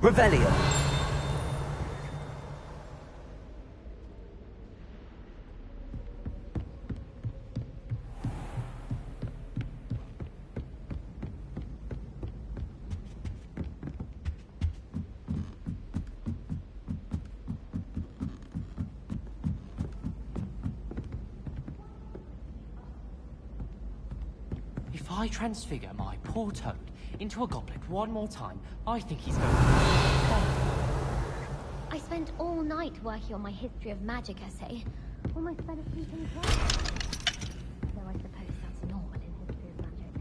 Revelio. If I transfigure my poor Toad into a goblet one more time, I think he's going to... I spent all night working on my history of magic essay. Almost fell asleep in class. Though I suppose that's normal in history of magic.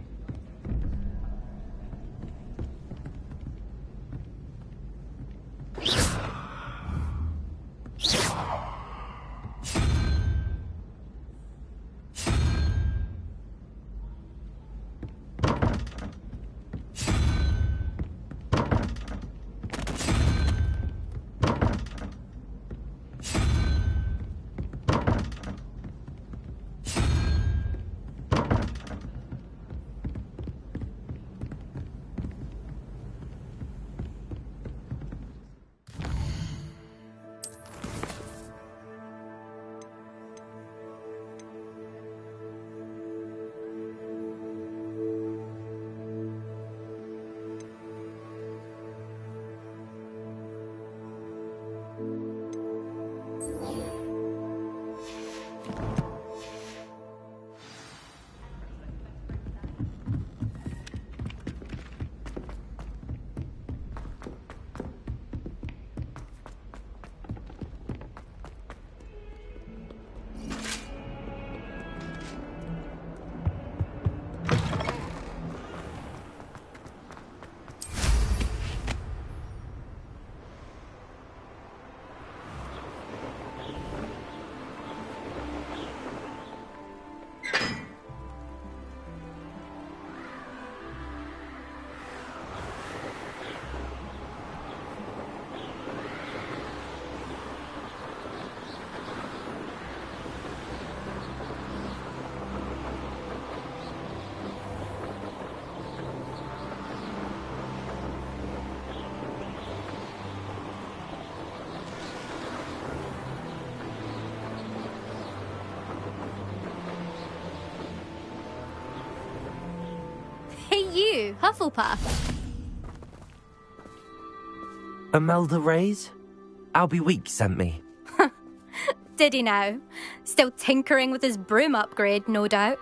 you, Hufflepuff? Imelda Reyes? Albie Week sent me. Did he now? Still tinkering with his broom upgrade, no doubt.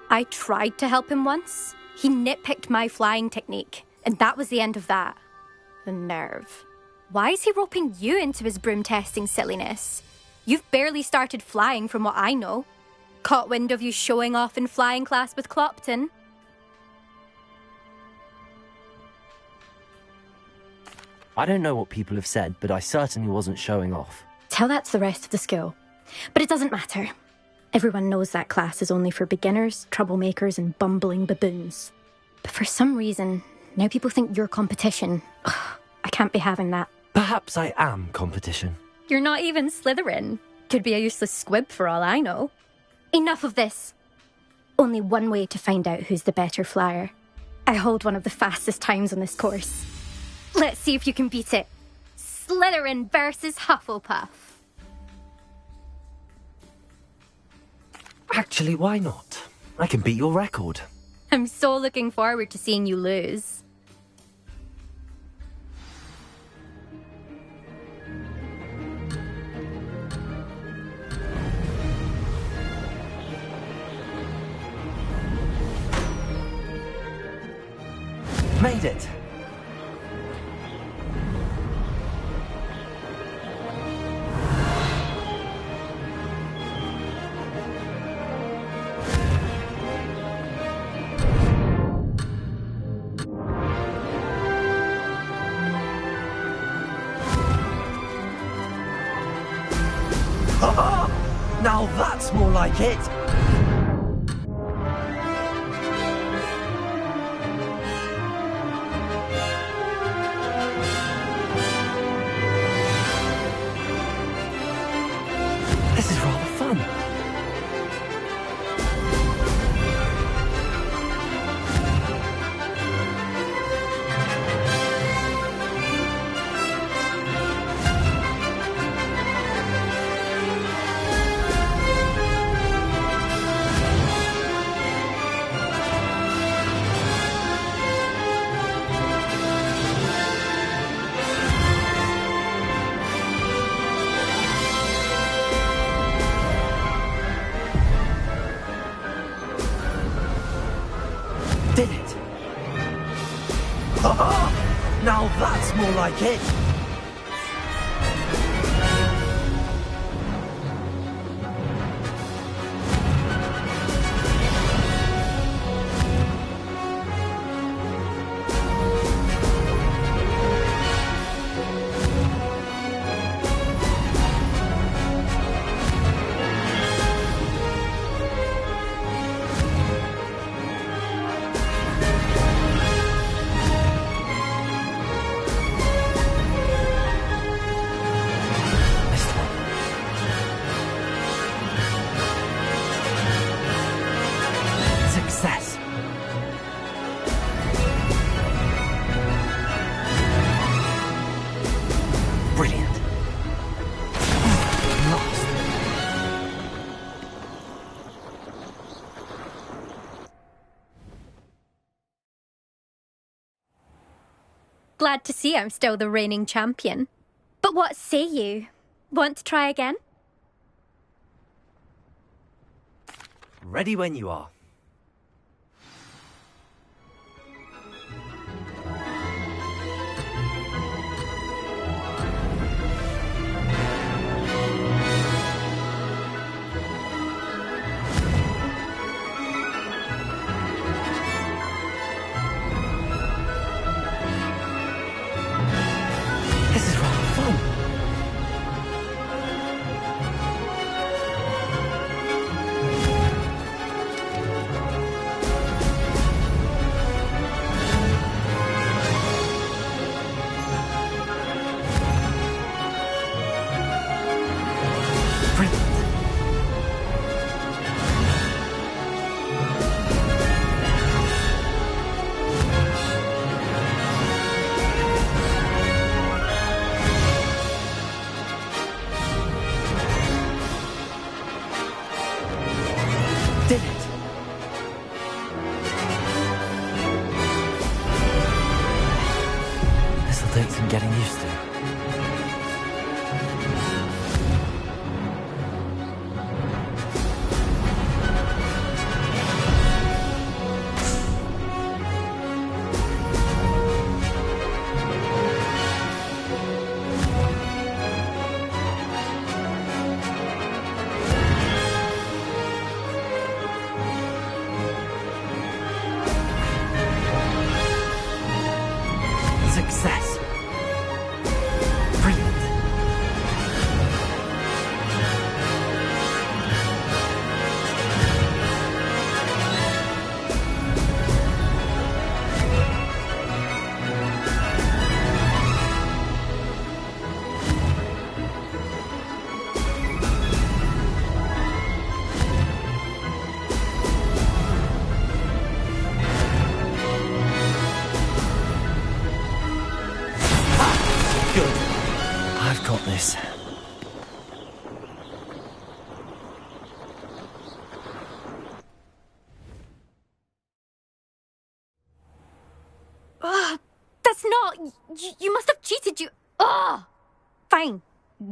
I tried to help him once. He nitpicked my flying technique, and that was the end of that. The nerve. Why is he roping you into his broom testing silliness? You've barely started flying from what I know. Caught wind of you showing off in flying class with Clopton. I don't know what people have said, but I certainly wasn't showing off. Tell that to the rest of the school. But it doesn't matter. Everyone knows that class is only for beginners, troublemakers, and bumbling baboons. But for some reason, now people think you're competition. Ugh, I can't be having that. Perhaps I am competition. You're not even Slytherin. Could be a useless squib for all I know. Enough of this. Only one way to find out who's the better flyer. I hold one of the fastest times on this course. Let's see if you can beat it. Slytherin versus Hufflepuff. Actually, why not? I can beat your record. I'm so looking forward to seeing you lose. Made it! Now that's more like it! This is rather fun. Did it! Now that's more like it! Success! Brilliant. Lost. Glad to see I'm still the reigning champion. But what say you? Want to try again? Ready when you are. This is rather fun. take some getting used to. Success. Brilliant. Good. I've got this. Ugh, that's not... You must have cheated, you... Ugh! Fine.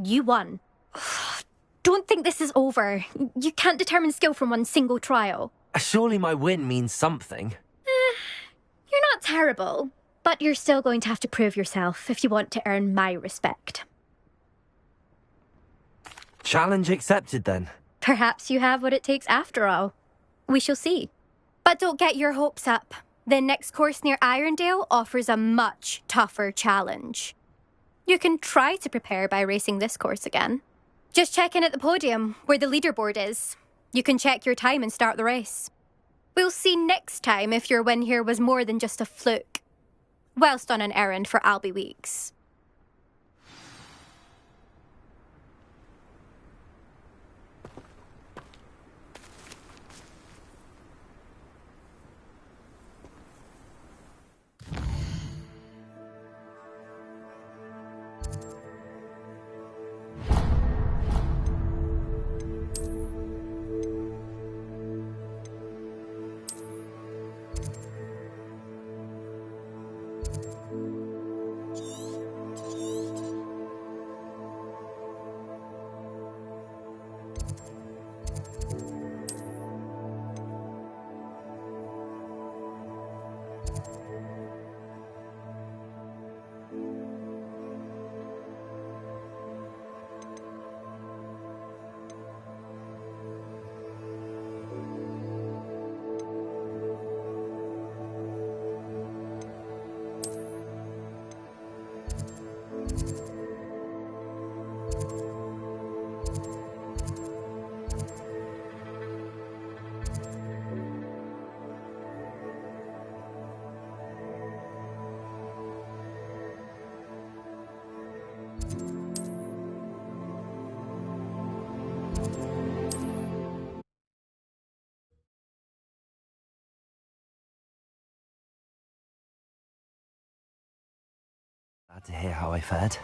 You won. Ugh, don't think this is over. You can't determine skill from one single trial. Surely my win means something. You're not terrible, but you're still going to have to prove yourself if you want to earn my respect. Challenge accepted, then. Perhaps you have what it takes after all. We shall see. But don't get your hopes up. The next course near Irondale offers a much tougher challenge. You can try to prepare by racing this course again. Just check in at the podium, where the leaderboard is. You can check your time and start the race. We'll see next time if your win here was more than just a fluke. Whilst on an errand for Albie Weeks. Glad to hear how I fared.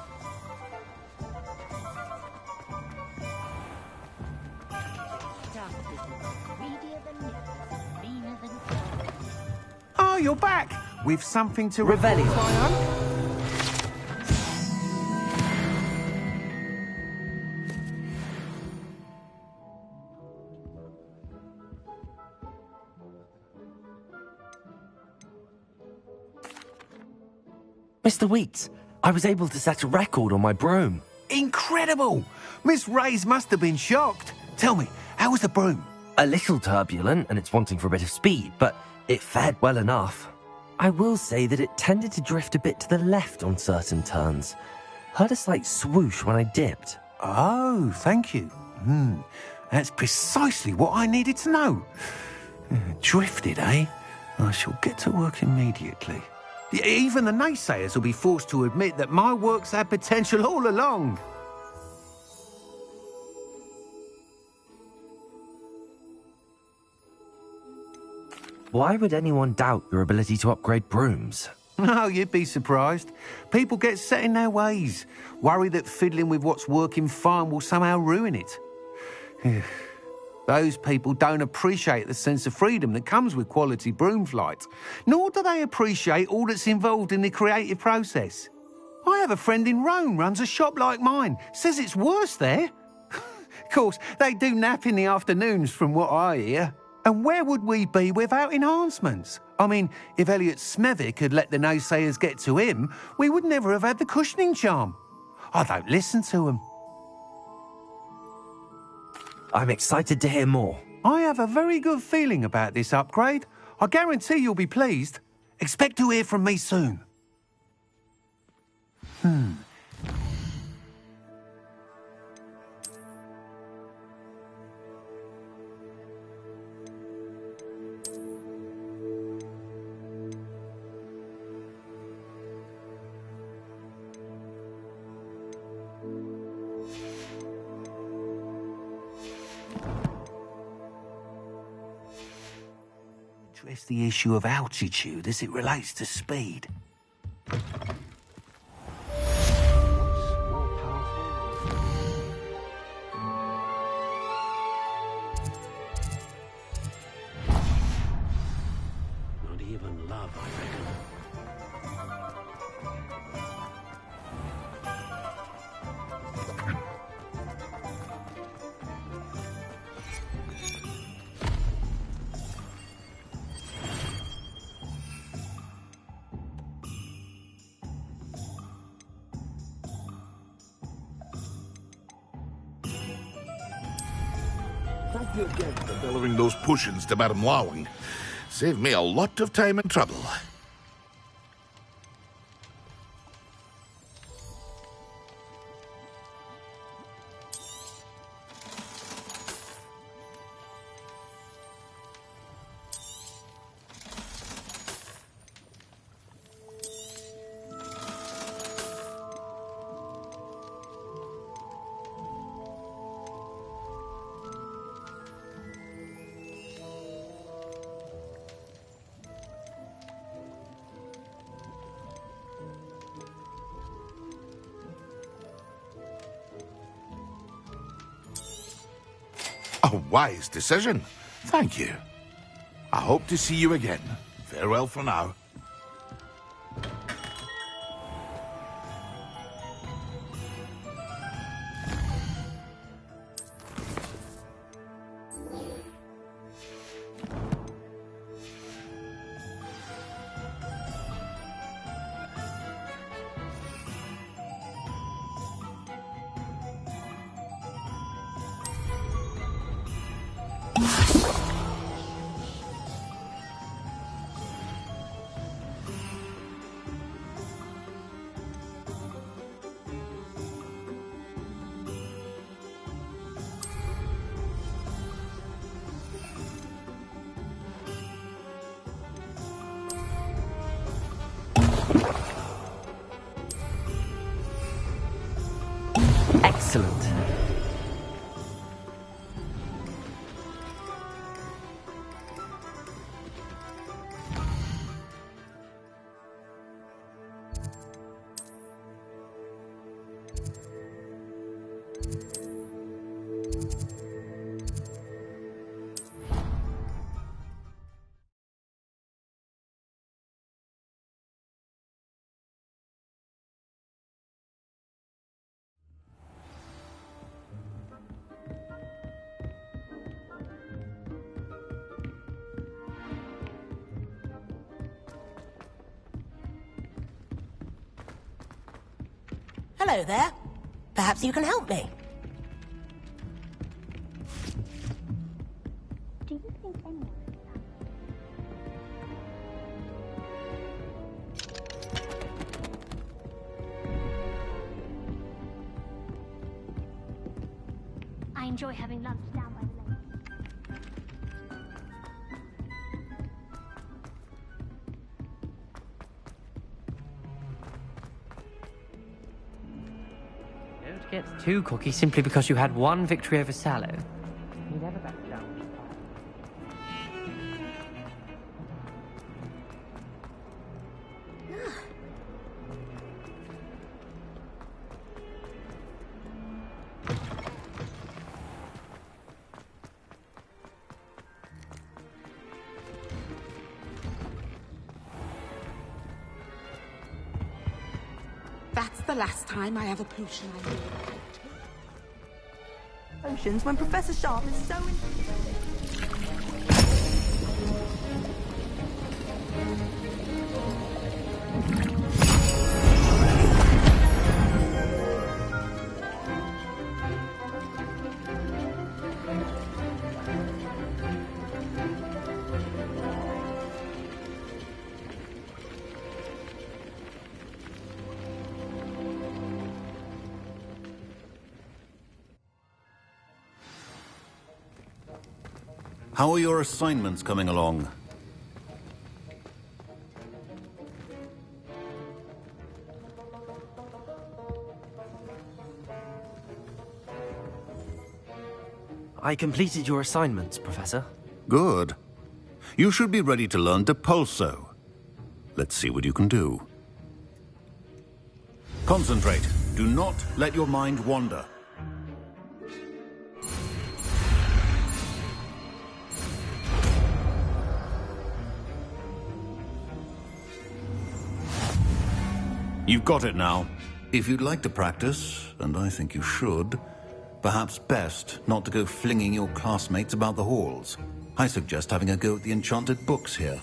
Oh, you're back! With something to Revelio. report, I hope? Mr. Wheats, I was able to set a record on my broom. Incredible! Miss Reyes must have been shocked. Tell me, how was the broom? A little turbulent, and it's wanting for a bit of speed, but it fared well enough. I will say that it tended to drift a bit to the left on certain turns. Heard a slight swoosh when I dipped. Oh, thank you. That's precisely what I needed to know. Drifted, eh? I shall get to work immediately. Even the naysayers will be forced to admit that my work's had potential all along. Why would anyone doubt your ability to upgrade brooms? No, you'd be surprised. People get set in their ways, worry that fiddling with what's working fine will somehow ruin it. Those people don't appreciate the sense of freedom that comes with quality broom flight, nor do they appreciate all that's involved in the creative process. I have a friend in Rome runs a shop like mine. Says it's worse there. Of course, they do nap in the afternoons from what I hear. And where would we be without enhancements? I mean, if Elliot Smethwick had let the naysayers get to him, we would never have had the cushioning charm. I don't listen to them. I'm excited to hear more. I have a very good feeling about this upgrade. I guarantee you'll be pleased. Expect to hear from me soon. Address the issue of altitude as it relates to speed. Not even love, I reckon. Thank you again for delivering those potions to Madame Lawing. Saved me a lot of time and trouble. A wise decision. Thank you. I hope to see you again. Farewell for now. Excellent. Hello there. Perhaps you can help me. Do you think anyone... I enjoy having lunch down by the lake. Don't get too cocky simply because you had one victory over Sallow. You never back down. That's the last time I have a potion I need. Potions when Professor Sharp is so... How are your assignments coming along? I completed your assignments, Professor. Good. You should be ready to learn Depulso. Let's see what you can do. Concentrate. Do not let your mind wander. You've got it now. If you'd like to practice, and I think you should, perhaps best not to go flinging your classmates about the halls. I suggest having a go at the enchanted books here.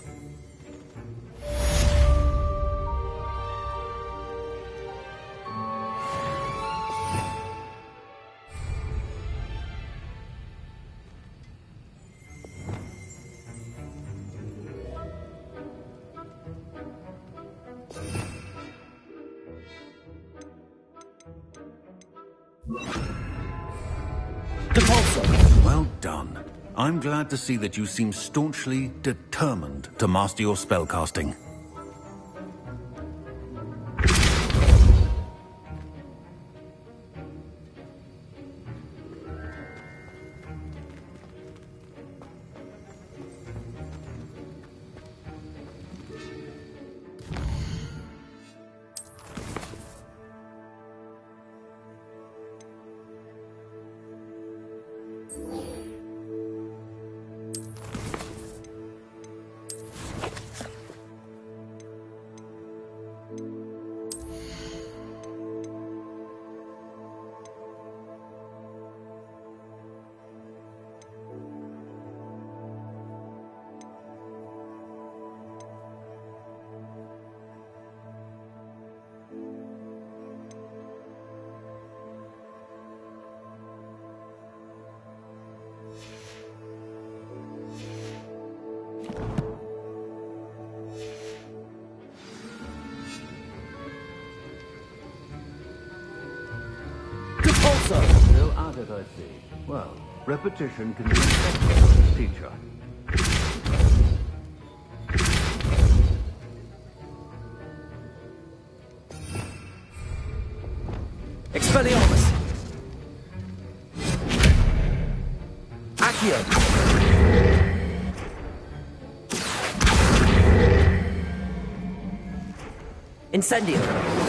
Well done. I'm glad to see that you seem staunchly determined to master your spellcasting. Still at it, I see. Well, repetition can be an excellent teacher. Expelliarmus! Accio! Incendio!